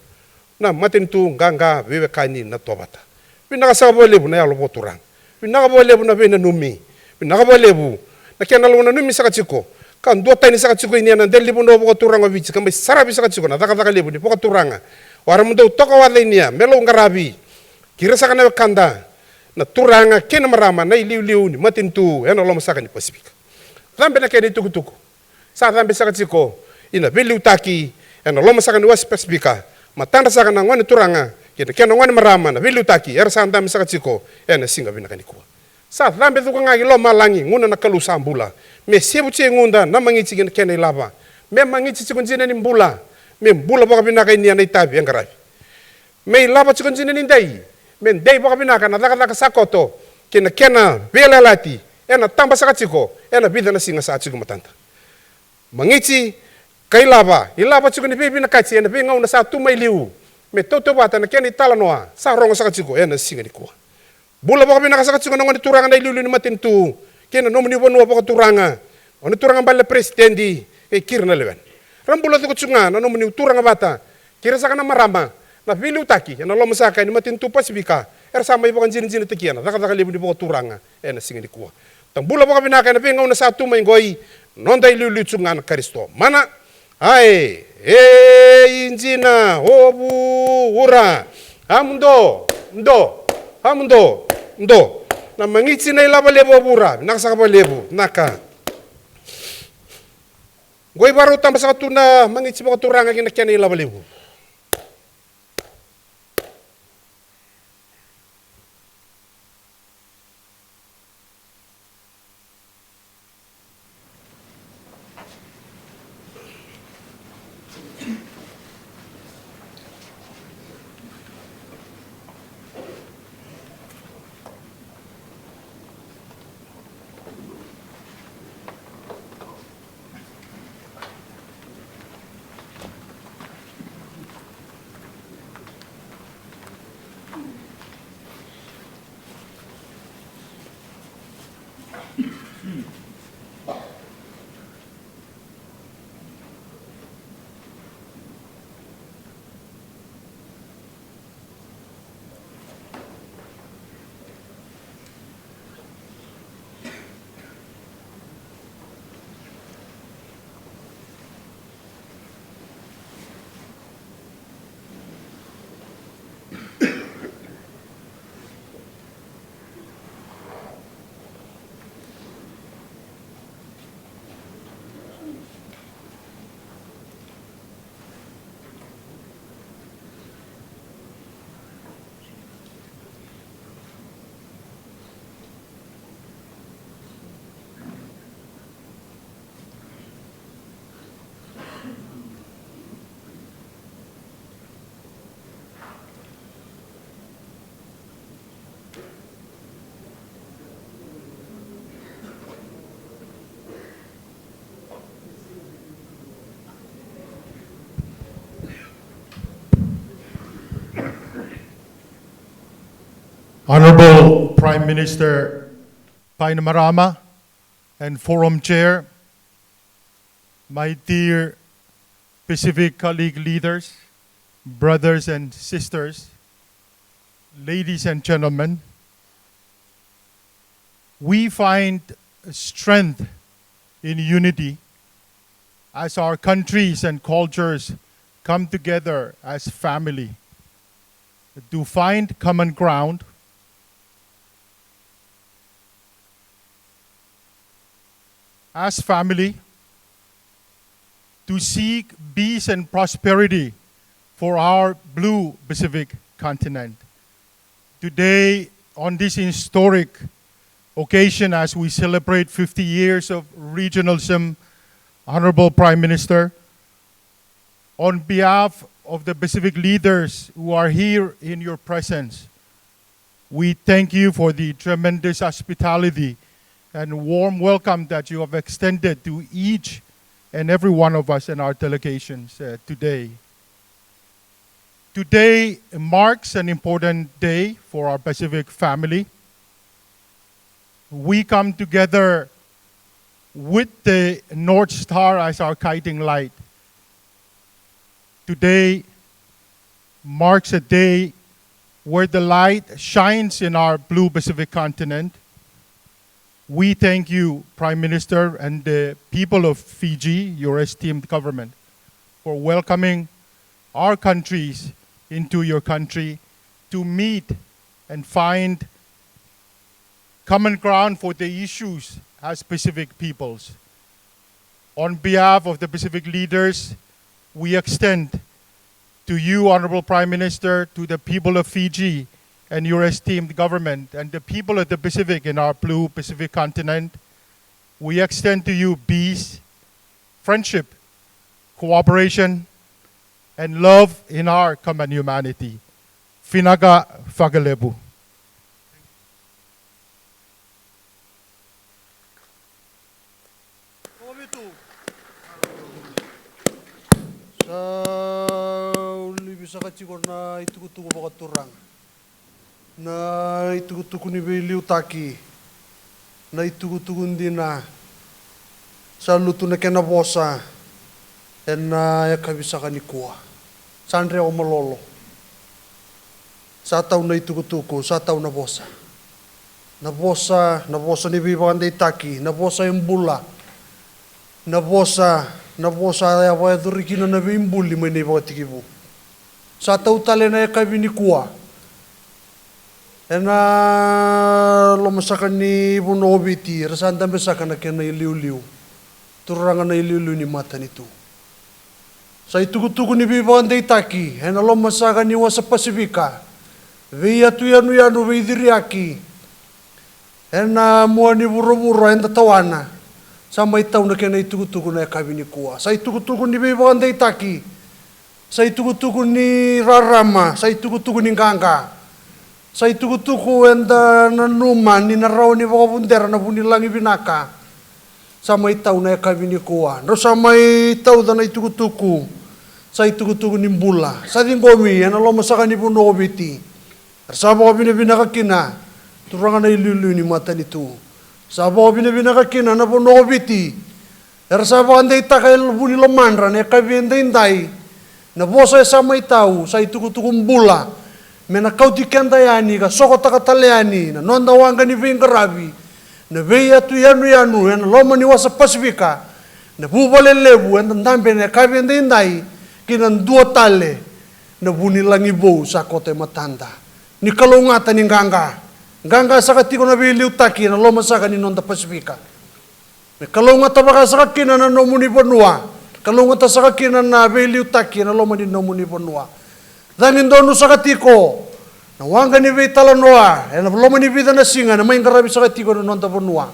Na matin tu ganga wewe kani na tobata. Pinakasabalebu na yalo boturang. Pinakabolebu na bena numi. Pinakabolebu na kena lo na numi sa katsiko. Kan dua tani sa katsiko ini na delibu no boturang abitsi kamay sarabi sa katsiko na dakataka lebu ni boturanga. Wara mundo toka wala inia melo ngarabi. Kira sa kana kanda na turanga kena marama na iliu-liu ni matintu eno lo masaka ni Pasifika. Tambe na kena tuku-tuku. Sa tambe sa katsiko ina beliu taki eno lo masaka ni Pasifika. Matanda sa kana ngani turanga kena ngani marama na vilu taki era sanda misaka tsiko ena singa bina kanikuwa sa lambe tu ngagi lo malangi nguna na kalu sambula me sebu tse ngunda na mangitsi kena ilava me mangitsi tsikunjina ni mbula me mbula baka bina kai ni na itabi angarabi me ilava tsikunjina ni ndai me ndai baka bina kana daka sakoto kena bela lati ena tamba saka tsiko ena bida na singa sa tsiko matanta mangitsi kai ilava tsikuni bibi na katsi ena binga una sa tumai liu me toto bata na kena itala noa sa rongo sa katsiko ena singa ni kuwa bula baka binaka sa katsiko na ngoni turanga na iliuli ni matintu kena nomuni wanua baka turanga oni turanga bala presidenti kira na lewen rambula tu kutsunga na nomuni turanga bata kira sa kana marama na vili utaki na lomo saka ni matintu Pasifika era sama ibu kan jini tekiana daka lebu ni baka turanga ena singa ni kuwa tang bula baka binaka na binga una sa tumai ngoi nonda iliuli tsunga na Kristo mana ai injina obu ura amdo na mangitsi na ilaba lebo bura nakasaka lebo naka goi baru tambah saka tuna mangitsi baka turanga kina kena ilaba lebo Honorable Prime Minister Painamarama and Forum Chair, my dear Pacific colleague leaders, brothers and sisters, ladies and gentlemen, we find strength in unity as our countries and cultures come together as family to find common ground, as family, to seek peace and prosperity for our blue Pacific continent. Today, on this historic occasion, as we celebrate 50 years of regionalism, Honorable Prime Minister, on behalf of the Pacific leaders who are here in your presence, we thank you for the tremendous hospitality and warm welcome that you have extended to each and every one of us in our delegations today. Today marks an important day for our Pacific family. We come together with the North Star as our guiding light. Today marks a day where the light shines in our blue Pacific continent. We thank you, Prime Minister, and the people of Fiji, your esteemed government, for welcoming our countries into your country to meet and find common ground for the issues as Pacific peoples. On behalf of the Pacific leaders, we extend to you, Honorable Prime Minister, to the people of Fiji and your esteemed government and the people of the Pacific in our blue Pacific continent, we extend to you peace, friendship, cooperation, and love in our common humanity. Finaga Fagalebu. Sa libisa ka chikor na itukutungo baka turang. Na itukutuku ni Beliu Taki. Na itukutuku ndina. Sa lutu na kena bosa. E na ya kabisa ka ni kua. Sandre o malolo. Sa tau na itukutuku, sa tau na bosa. Na bosa ni Bibanda Taki. Na bosa yung bula. Na bosa ya wa durikina na bimbuli mai nei wa tikivu. Sa tau tale na ka vini kua. Ena lo masaka ni buno obiti, rasanda masaka na kena iliu-liu. Turanga na iliu-liu ni mata nitu. Sa itukutuku ni Bibanda Taki, ena lo masaka ni wasa Pasifika. Vei atu yanu vei diriaki. Ena mua ni buru-buru enda tawana. Sa mai tau na kena itukutuku na kabini kua. Sa itukutuku ni Bibanda Taki. Sa itukutuku ni Rarama. Sa itukutuku ni Ganga. Sa itukutuku enda na numa ni narao ni wakabundera na bunilangi binaka. Sa mai tau na kabini kua. No sa mai tau da na itukutuku. Sa itukutuku ni Mbula. Sa dingomi ana lo masaka ni puno obiti. Sa baka binaka kina. Turanga na ilulu ni mata nitu. Sa baka binaka kina na puno obiti. Sa baka andai taka buni lamandra na kabinda indai. Na bosa sa mai tau sa itukutuku Mbula. Mena kau tikenda yani ka soko takataleani na nonda wanga ni vingarabi. Na vei atu yanu na loma ni wasa Pasifika. Na bubale lebu enda ndambe na kabinda indai. Kina dua tale na buni langi bou sa kote matanda. Ni kalungata ni Ganga. Ganga sa katiko na Beliu Taki na loma sa ni nonda Pasifika. Ni kalungata baka sa kakina na nomuni Bonua. Kalungata sa kakina na Beliu Taki na loma ni nomuni Bonua. Dangin donu sa katiko. Na wanga ni vei talanoa. E na loma ni vida na singa na may ngarabi sa katiko na nonda Bonua.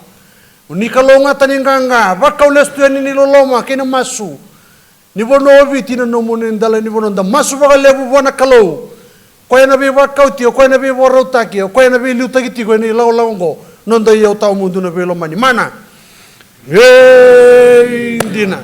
Ni kalungata ni Ganga. Baka ulestu yan ni loloma kina masu. Ni bono obiti na nomuni ndala ni bono nda masu baka lebu bona kalau. Koe na bewa kauti o koe na bewa rautaki o koe na bewa liutaki koe ni lau laungo nonda i au tau mundu na bewa mani mana ndina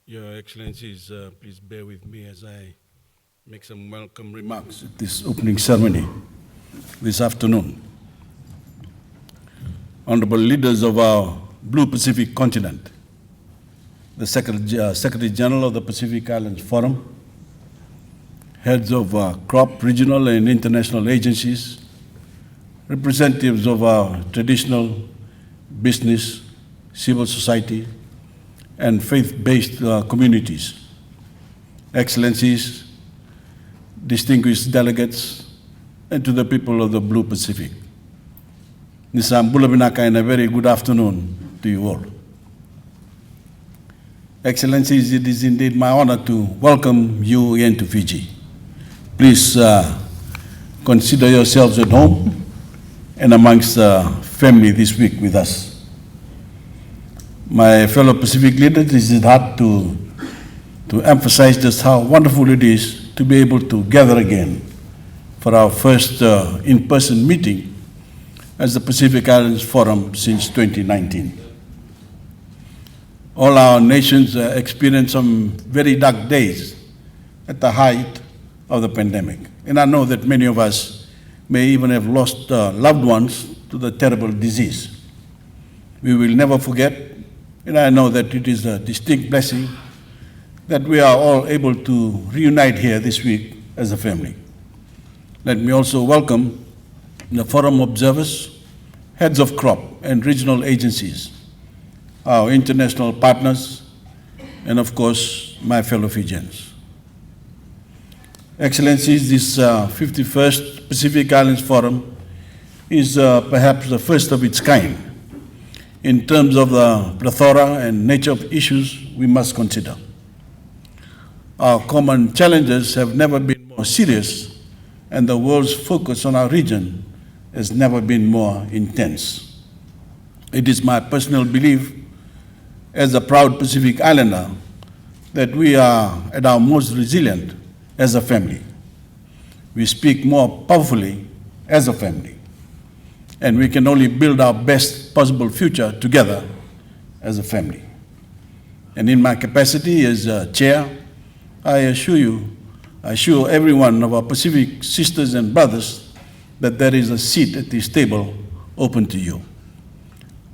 Your Excellencies, please bear with me as I make some welcome remarks at this opening ceremony this afternoon. Honorable leaders of our Blue Pacific continent, the Secretary General of the Pacific Islands Forum, heads of crop, regional and international agencies, representatives of our traditional business, civil society, and faith-based communities, Excellencies, distinguished delegates, and to the people of the Blue Pacific. Nisam Bulabinaka, and a very good afternoon to you all. Excellencies, it is indeed my honor to welcome you again to Fiji. Please consider yourselves at home and amongst family this week with us. My fellow Pacific leaders, it is hard to emphasize just how wonderful it is to be able to gather again for our first in-person meeting as the Pacific Islands Forum since 2019. All our nations experienced some very dark days at the height of the pandemic. And I know that many of us may even have lost loved ones to the terrible disease. We will never forget, and I know that it is a distinct blessing that we are all able to reunite here this week as a family. Let me also welcome the forum observers, heads of crop and regional agencies, our international partners, and of course, my fellow Fijians. Excellencies, this 51st Pacific Islands Forum is perhaps the first of its kind in terms of the plethora and nature of issues we must consider. Our common challenges have never been more serious, and the world's focus on our region has never been more intense. It is my personal belief as a proud Pacific Islander that we are at our most resilient as a family. We speak more powerfully as a family, and we can only build our best possible future together as a family. And in my capacity as chair, I assure every one of our Pacific sisters and brothers that there is a seat at this table open to you.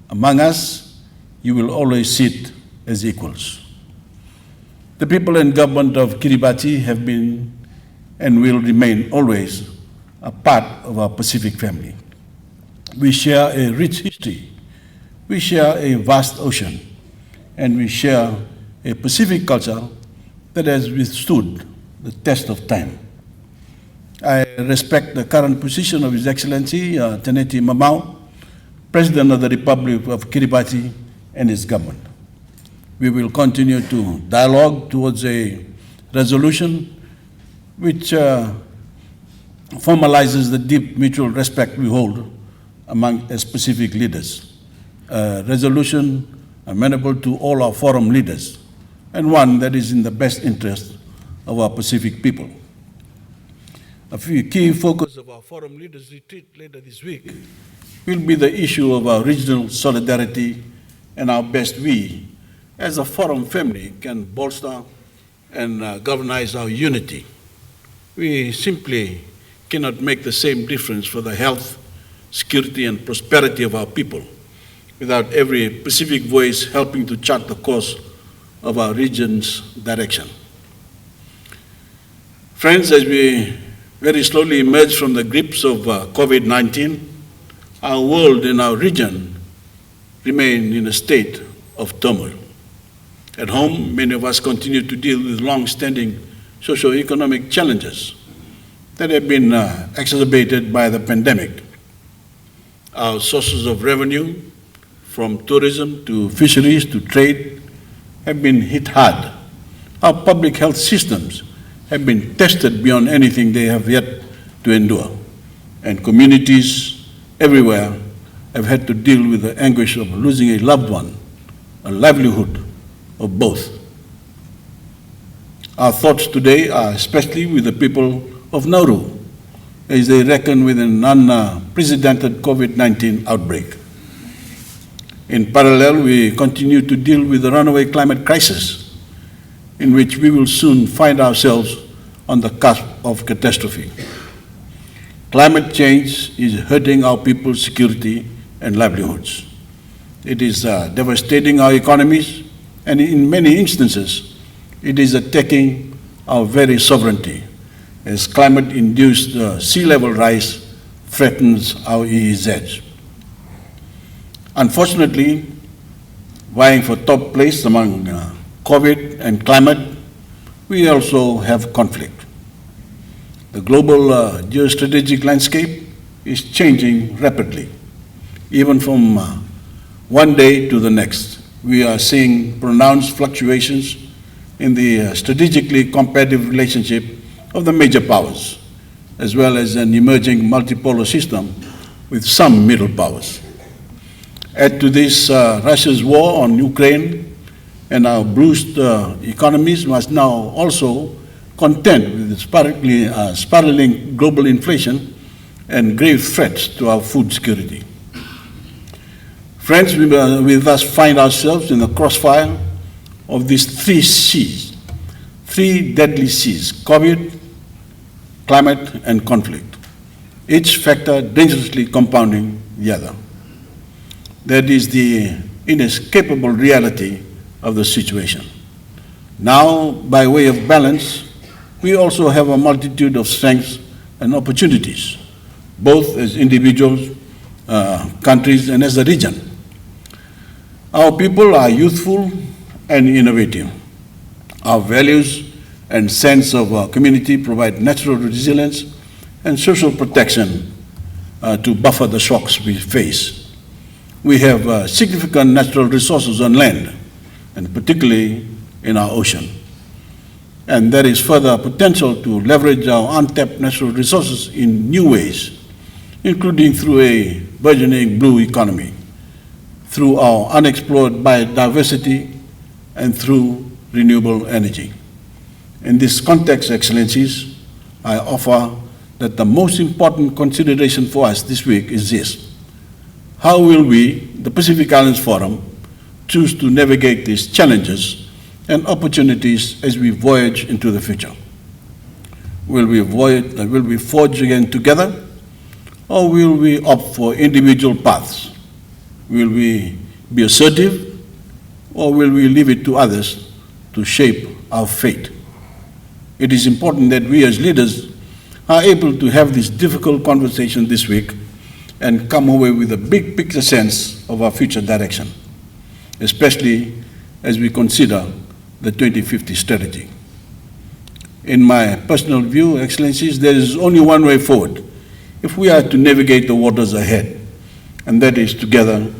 Among us, you will always sit as equals. The people and government of Kiribati have been and will remain always a part of our Pacific family. We share a rich history, we share a vast ocean, and we share a Pacific culture that has withstood the test of time. I respect the current position of His Excellency Teneti Mamau, President of the Republic of Kiribati, and his government. We will continue to dialogue towards a resolution which formalizes the deep mutual respect we hold among as Pacific leaders. A resolution amenable to all our forum leaders, and one that is in the best interest of our Pacific people. A few key focus of our forum leaders retreat later this week will be the issue of our regional solidarity and how best we, as a forum family, can bolster and galvanize our unity. We simply cannot make the same difference for the health, security, and prosperity of our people without every Pacific voice helping to chart the course of our region's direction. Friends, as we very slowly emerge from the grips of COVID-19, our world and our region remain in a state of turmoil. At home, many of us continue to deal with long-standing socio-economic challenges that have been exacerbated by the pandemic. Our sources of revenue, from tourism to fisheries to trade, have been hit hard. Our public health systems have been tested beyond anything they have yet to endure, and communities everywhere have had to deal with the anguish of losing a loved one, a livelihood, or both. Our thoughts today are especially with the people of Nauru as they reckon with an unprecedented COVID-19 outbreak. In parallel, we continue to deal with the runaway climate crisis, in which we will soon find ourselves on the cusp of catastrophe. Climate change is hurting our people's security and livelihoods. It is devastating our economies, and in many instances, it is attacking our very sovereignty, as climate-induced sea level rise threatens our EEZs. Unfortunately, vying for top place among COVID and climate, we also have conflict. The global geostrategic landscape is changing rapidly. Even from one day to the next, we are seeing pronounced fluctuations in the strategically competitive relationship of the major powers, as well as an emerging multipolar system with some middle powers. Add to this Russia's war on Ukraine, and our bruised economies must now also contend with the spiraling global inflation and grave threats to our food security. Friends, we thus find ourselves in the crossfire of these three C's, three deadly C's: COVID, climate, and conflict, each factor dangerously compounding the other. That is the inescapable reality of the situation. Now, by way of balance, we also have a multitude of strengths and opportunities, both as individuals, countries, and as a region. Our people are youthful and innovative. Our values and sense of community provide natural resilience and social protection to buffer the shocks we face. We have significant natural resources on land, and particularly in our ocean. And there is further potential to leverage our untapped natural resources in new ways, including through a burgeoning blue economy, through our unexplored biodiversity, and through renewable energy. In this context, Excellencies, I offer that the most important consideration for us this week is this: how will we, the Pacific Islands Forum, choose to navigate these challenges and opportunities as we voyage into the future? Will we forge again together, or will we opt for individual paths? Will we be assertive, or will we leave it to others to shape our fate? It is important that we as leaders are able to have this difficult conversation this week and come away with a big picture sense of our future direction, especially as we consider the 2050 strategy. In my personal view, Excellencies, there is only one way forward if we are to navigate the waters ahead, and that is together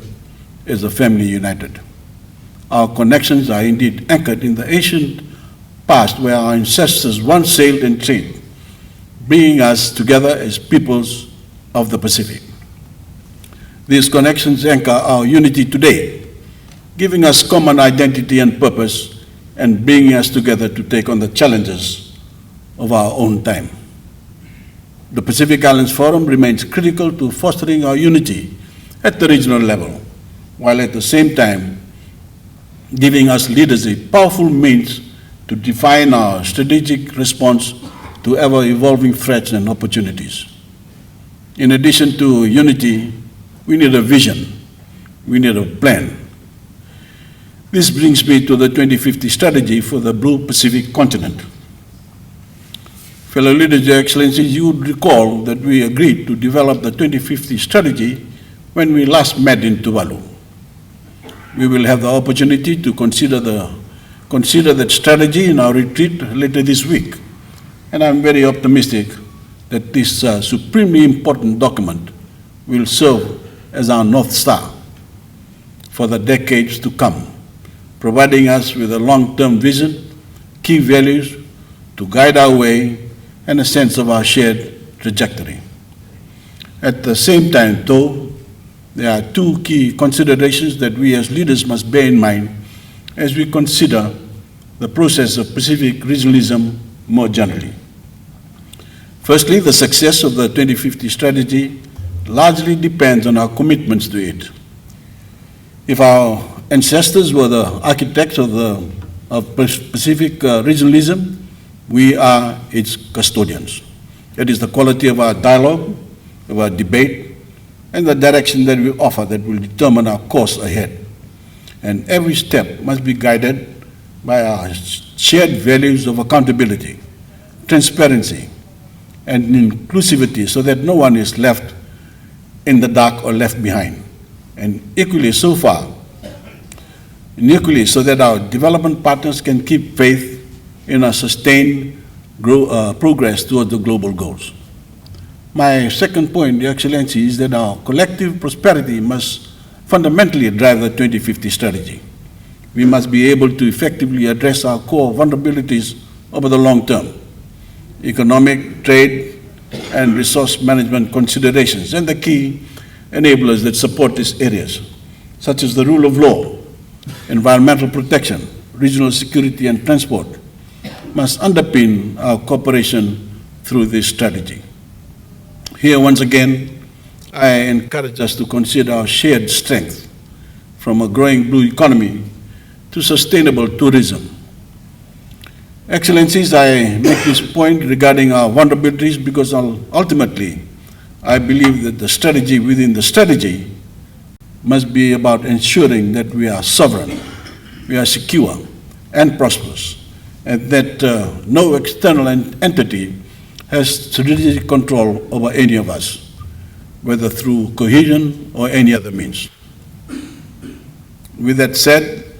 as a family united. Our connections are indeed anchored in the ancient past where our ancestors once sailed and traded, bringing us together as peoples of the Pacific. These connections anchor our unity today, giving us common identity and purpose, and bringing us together to take on the challenges of our own time. The Pacific Islands Forum remains critical to fostering our unity at the regional level, while at the same time giving us leaders a powerful means to define our strategic response to ever-evolving threats and opportunities. In addition to unity, we need a vision, we need a plan. This brings me to the 2050 strategy for the Blue Pacific continent. Fellow leaders, Your Excellencies, you would recall that we agreed to develop the 2050 strategy when we last met in Tuvalu. We will have the opportunity to consider that strategy in our retreat later this week. And I'm very optimistic that this supremely important document will serve as our North Star for the decades to come, providing us with a long-term vision, key values to guide our way, and a sense of our shared trajectory. At the same time, though, there are two key considerations that we as leaders must bear in mind as we consider the process of Pacific regionalism more generally. Firstly, the success of the 2050 strategy largely depends on our commitments to it. If our ancestors were the architects of Pacific regionalism, we are its custodians. It is the quality of our dialogue, of our debate, and the direction that we offer that will determine our course ahead. And every step must be guided by our shared values of accountability, transparency, and inclusivity, so that no one is left in the dark or left behind. And equally so that our development partners can keep faith in a sustained progress towards the global goals. My second point, Your Excellency, is that our collective prosperity must fundamentally drive the 2050 strategy. We must be able to effectively address our core vulnerabilities over the long term: economic, trade, and resource management considerations, and the key enablers that support these areas, such as the rule of law, environmental protection, regional security and transport, must underpin our cooperation through this strategy. Here, once again, I encourage us to consider our shared strength, from a growing blue economy to sustainable tourism. Excellencies, I make this point regarding our vulnerabilities because ultimately, I believe that the strategy within the strategy must be about ensuring that we are sovereign, we are secure and prosperous, and that no external entity has strategic control over any of us, whether through cohesion or any other means. With that said,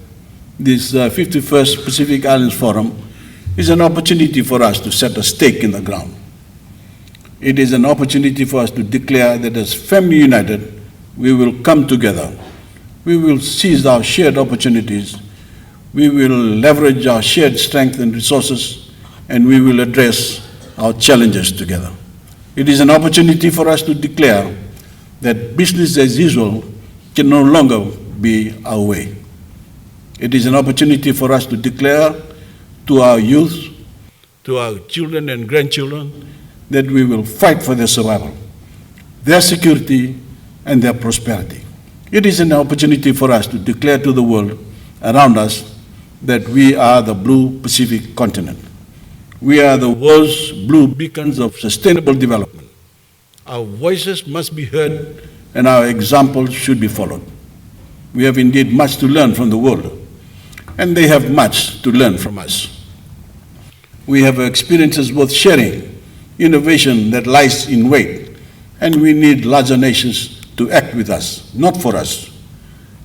this 51st Pacific Islands Forum is an opportunity for us to set a stake in the ground. It is an opportunity for us to declare that as family united, we will come together. We will seize our shared opportunities. We will leverage our shared strength and resources, and we will address our challenges together. It is an opportunity for us to declare that business as usual can no longer be our way. It is an opportunity for us to declare to our youth, to our children and grandchildren, that we will fight for their survival, their security, and their prosperity. It is an opportunity for us to declare to the world around us that we are the blue Pacific continent. We are the world's blue beacons of sustainable development. Our voices must be heard and our examples should be followed. We have indeed much to learn from the world, and they have much to learn from us. We have experiences worth sharing, innovation that lies in wait, and we need larger nations to act with us, not for us,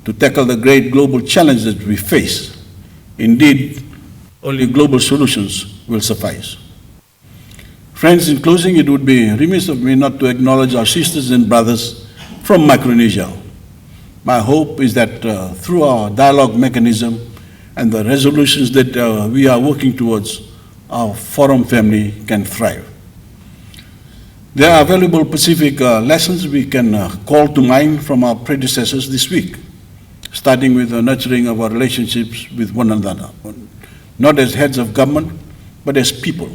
to tackle the great global challenges we face. Indeed, only global solutions will suffice. Friends, in closing, it would be remiss of me not to acknowledge our sisters and brothers from Micronesia. My hope is that through our dialogue mechanism and the resolutions that we are working towards, our forum family can thrive. There are valuable Pacific lessons we can call to mind from our predecessors this week, starting with the nurturing of our relationships with one another, not as heads of government, but as people,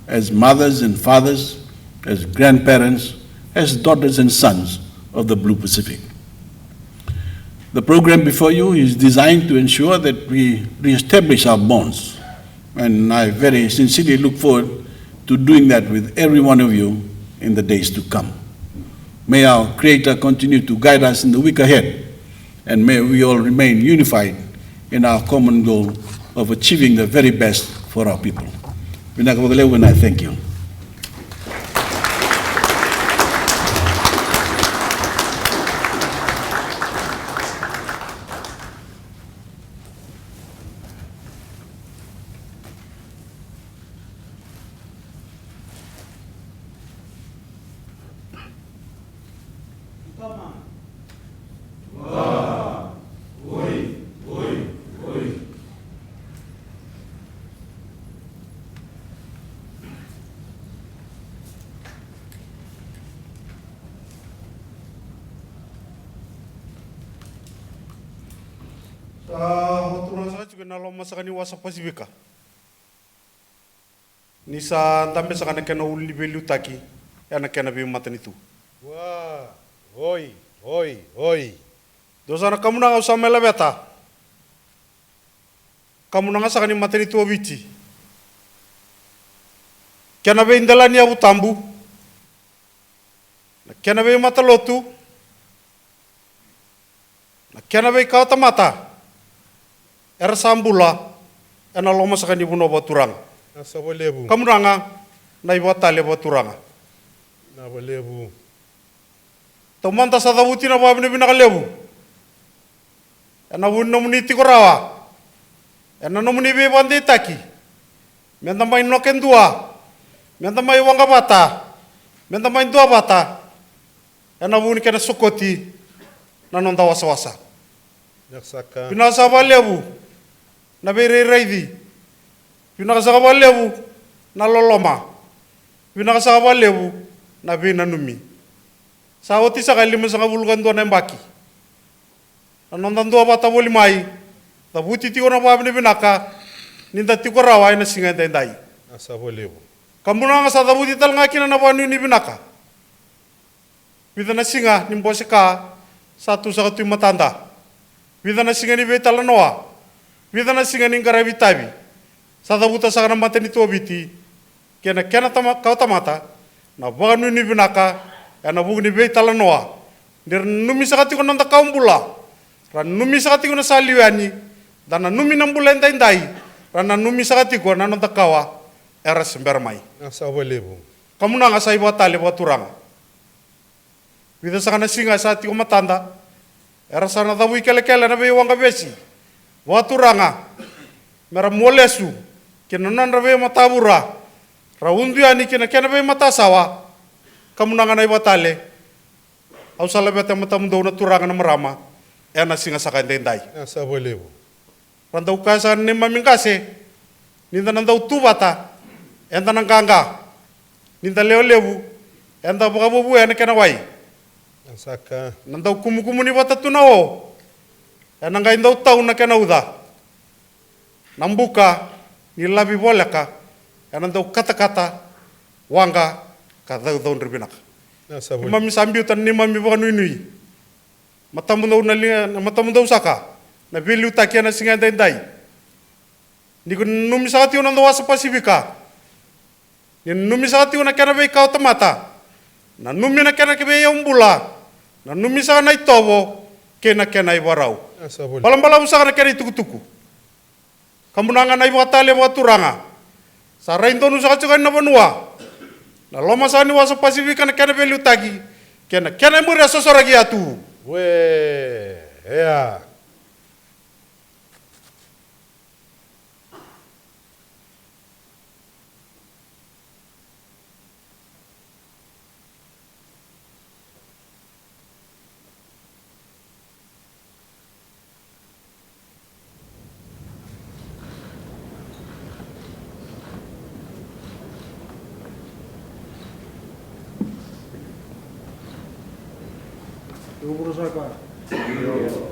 as mothers and fathers, as grandparents, as daughters and sons of the Blue Pacific. The program before you is designed to ensure that we reestablish our bonds, and I very sincerely look forward to doing that with every one of you in the days to come. May our Creator continue to guide us in the week ahead, and may we all remain unified in our common goal of achieving the very best for our people. And I thank you. Hoturan sa juga nalo masakani wasa Pasifika. Nisa tambe sakana kena uli belu taki, yana kena bi matan itu. Wah, oi. Dosana kamu nanga usama beta. Kamu nanga sakani matan itu abiti. Kena be indalani abu tambu. Kena be mata lotu. Kena be kau tamata. Era sambula, ena loma sakani buno baturang. Nasa lebu. Kamu nanga, na ibatale baturanga. Na lebu. Tomanta sa dabuti na babine binakalebu. Ena wun nomuniti korawa. Ena nomuni be bandi taki. Menta mai noken dua. Menta mai wanga bata. Menta mai dua bata. Ena wun kena sokoti na nonda wasa-wasa. Naksaka. Binasa balebu. Na bere reidi. Binasa balebu na loloma. Binasa balebu na bina numi. Sa oti sa kalima sa kabulukan doon ng baki. Nanondandua bata woli mai. Ta buti tiko na babne binaka. Ninda tiko rawa ina singa dendai. Asa bolebo. Kamunanga sa tabuti talanga kina na banu ni binaka. Vida na singa nimbose ka satu sa tu matanda. Vida na singa ni betala noa. Vida na singa ni ngara vitabi. Sa tabuta sa kana mateni to biti. Kena kau tamata. Na banu ni binaka. Na bugu ni betala noa. Ner numi sa katiko nanda kaumbula. Ran numi sa katiko na saliwani. Dana numi nambula endai. Ran numi sa katiko na nanda kawa. Era sembermai. Asa bolebo. Kamu nanga sa ibu tali buat turang. Vida sa kana singa sa tiko matanda. Era sana tabu ikele-kele na be wanga besi. Buat turanga. Mera molesu. Kena nanda be matabura. Raundiani kena be matasawa. Kamu nanga na ibu tali. Au sala beta matamundo na turanga na marama. Ena singa sa kandendai. Asa bolebo. Randau kasa ni mamingkase. Ninda nandau tubata. Enta nangkanga. Ninda leo-lewu. Enta buka-bubu ena kena wai. Asaka. Nandau kumu-kumu ni bata tunao. Ena ngai ndau tau na kena uda. Nambuka. Nilabi boleka. Ena ndau kata-kata. Wanga. Kadau-dau nribinaka. Asa bolebo. Mami sambiu tan ni mami buka nui-nui. Matamundau na linga. Matamundau saka. Na biliu takia na singa dendai. Niku numi sakati unang dawasa pasifika. Ni numi sakati unang kena bei kau tamata. Na numi na kena kebe umbula. Na numi saka na itowo. Kena ibarau. Asa bolebo. Balam-balam saka na kena ituku-tuku. Kamunanga na ibu atali buat turanga. Sara intonu saka cukai na banua. Na loma saka ni wasa pasifika na kena beliu tagi. Kena imuri asosora giatu. We. Ya.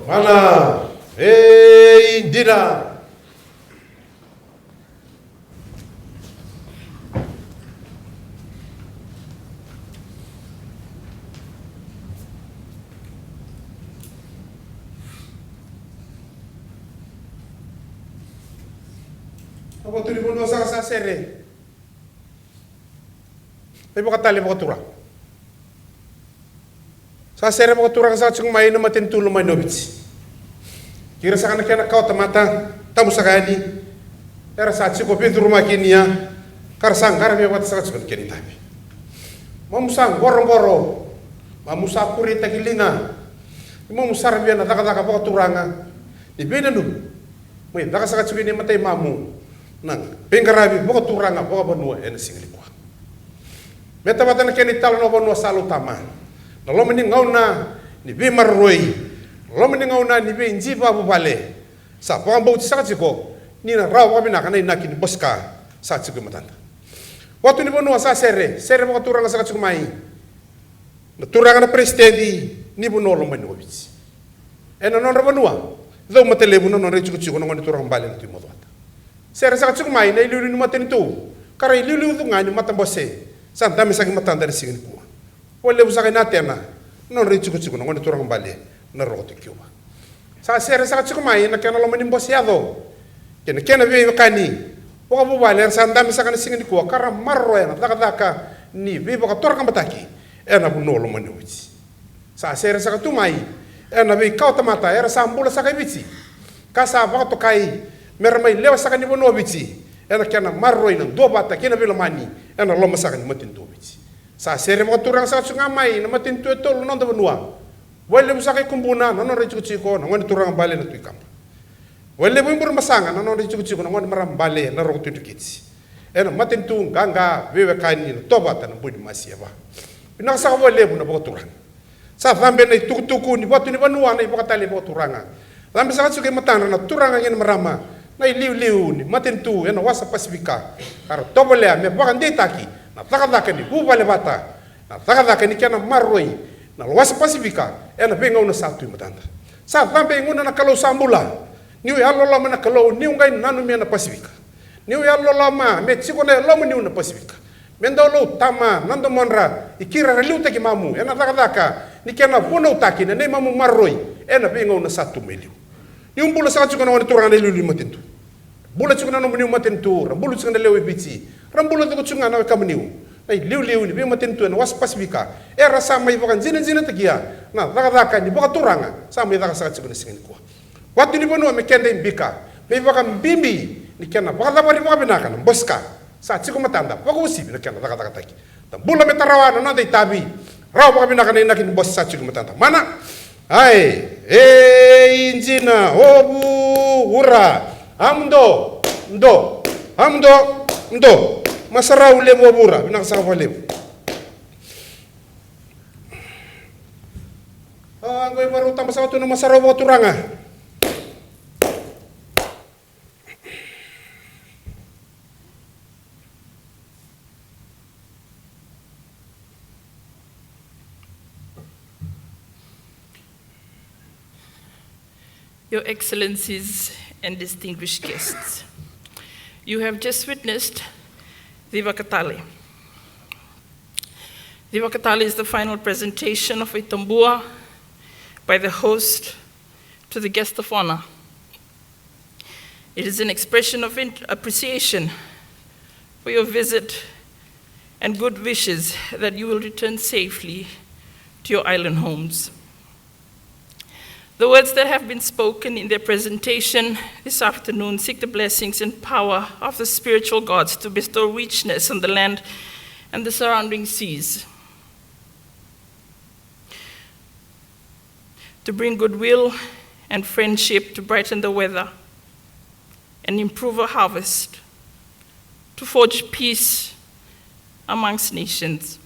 Mana? Indira. Apa tu di bono sa sere? Ibu kata le turang. Sa sere mo turang sa chung mai na matentu lo mai nobits. Kira sa kana kana kau tamata tamu sakani. Era sa chiko pintu rumah kinia. Karsang karame wat sa chung kini tabi. Mamusang goro-goro. Mamusa kuri takilinga. Mamusar biana taka-taka po turanga. Di bena nu. Mai taka sa chung ni matay mamu. Nang pengarabi po turanga po banua ena singli ko. Meta mata na kini talo no banua salu taman. Na lo meni ngauna ni be marroi lo meni ngauna ni be njiba bu bale sa po ambo sa chiko ni na rawa bina kana ina kini boska sa chiko matanda watu ni bono sa sere mo turanga sa chiko mai na turanga na presidenti ni bono lo meni obits ena non rabanua do matele bono non re chiko no ngoni turanga bale na tu modata sere sa chiko mai na ilu ni mateni tu kara ilu du ngani matambose sa ndame sa matanda singini ko wale usaka na tena non ri chiku chiku ngone turang bale na roto kiuba sa sere sa chiku mai na kana lo mani mbosiado kena be kani o bu bale sa ndami sa kana singini ko kara marro ena daka ni be ba torka bataki ena bu no lo mani uchi sa sere sa tu mai ena be kauta mata era sa mbula sa kai bici kasa ba to kai mer mai lewa sa kani bono bici ena kana marro ena do bata kena be lo mani ena lo masa kani matin do bici sa sere mo turang sa sunga mai na matin tu tol non da benua wale musaka kumbuna non re chiko no ngoni turang bale na tu kamp wale bumbur masanga non re chiko no ngoni maram bale na ro tu kitsi ena matin tu ganga wewe kani toba tan budi masiaba ina sa wale bu na bo turang sa fambe na tuku ni botu ni benua na ibo katali bo turanga lambe sa suke matana na turanga ngeni marama na liu ni matin tu ena wasa pasifika kar tobole me bakan ditaki na taka ni bubale bata na taka ni kana marroi na luas pasifika ena benga una satu matanda Sa tambe nguna na kalau sambula. Niu ya lola mana kalau niu ngai nanu me na Pasifika. Niu ya lola ma me tsiko na lomu niu na Pasifika. Mendo lo tama nando monra ikira reliu taki mamu ena daka ni kena bono taki na ne mamu marroi ena bengo na satu meliu. Niu bula sa tsiko na wani turanga na liu matintu. Bula tsiko na no niu matintu, rambulu tsiko na lewe bici. Rambulu tsiko tsiko na kamniu. Ai liu ni be matintu na was Pasifika. Era sama i bakan zina takia. Na daka ni boka turanga sama i daka sa tsiko na singin kwa. Watu ni bono me kende mbika. Me bakan bimbi ni kena baka bari baka binaka boska. Sa tsiko matanda baka usibi na kena daka taki. Bula me tarawa na dai tabi. Raw baka binaka na inakin bos sa tsiko matanda. Mana? Ai, injina obu ura. Amdo, ndo. Masarau lemo bura, binaka sa lemo. Ngoy baru tambah sa tu na masarau wa turanga. Your Excellencies and distinguished guests, you have just witnessed the Vakatale. The Vakatale is the final presentation of a tambua by the host to the guest of honor. It is an expression of appreciation for your visit and good wishes that you will return safely to your island homes. The words that have been spoken in their presentation this afternoon seek the blessings and power of the spiritual gods to bestow richness on the land and the surrounding seas, to bring goodwill and friendship to brighten the weather and improve our harvest, to forge peace amongst nations.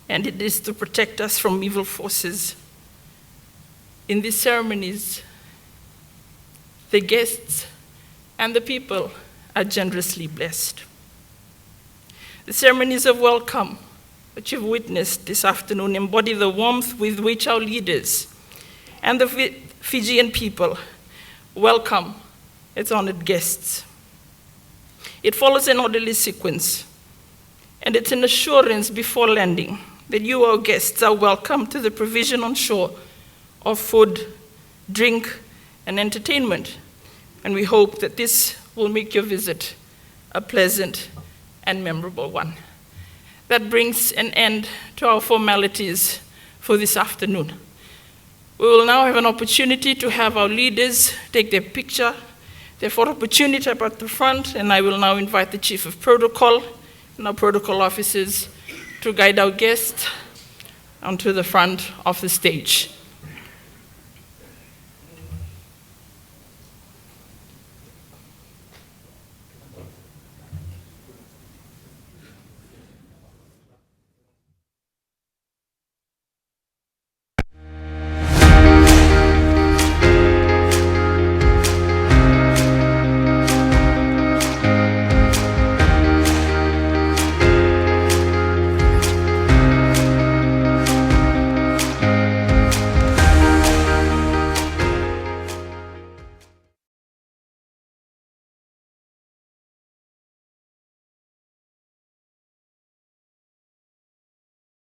And it is to protect us from evil forces. In these ceremonies, the guests and the people are generously blessed. The ceremonies of welcome that you've witnessed this afternoon embody the warmth with which our leaders and the Fijian people welcome its honored guests. It follows an orderly sequence, and it's an assurance before landing that you, our guests, are welcome to the provision on shore of food, drink, and entertainment. And we hope that this will make your visit a pleasant and memorable one. That brings an end to our formalities for this afternoon. We will now have an opportunity to have our leaders take their picture, their photo opportunity up at the front, and I will now invite the Chief of Protocol and our protocol officers to guide our guests onto the front of the stage.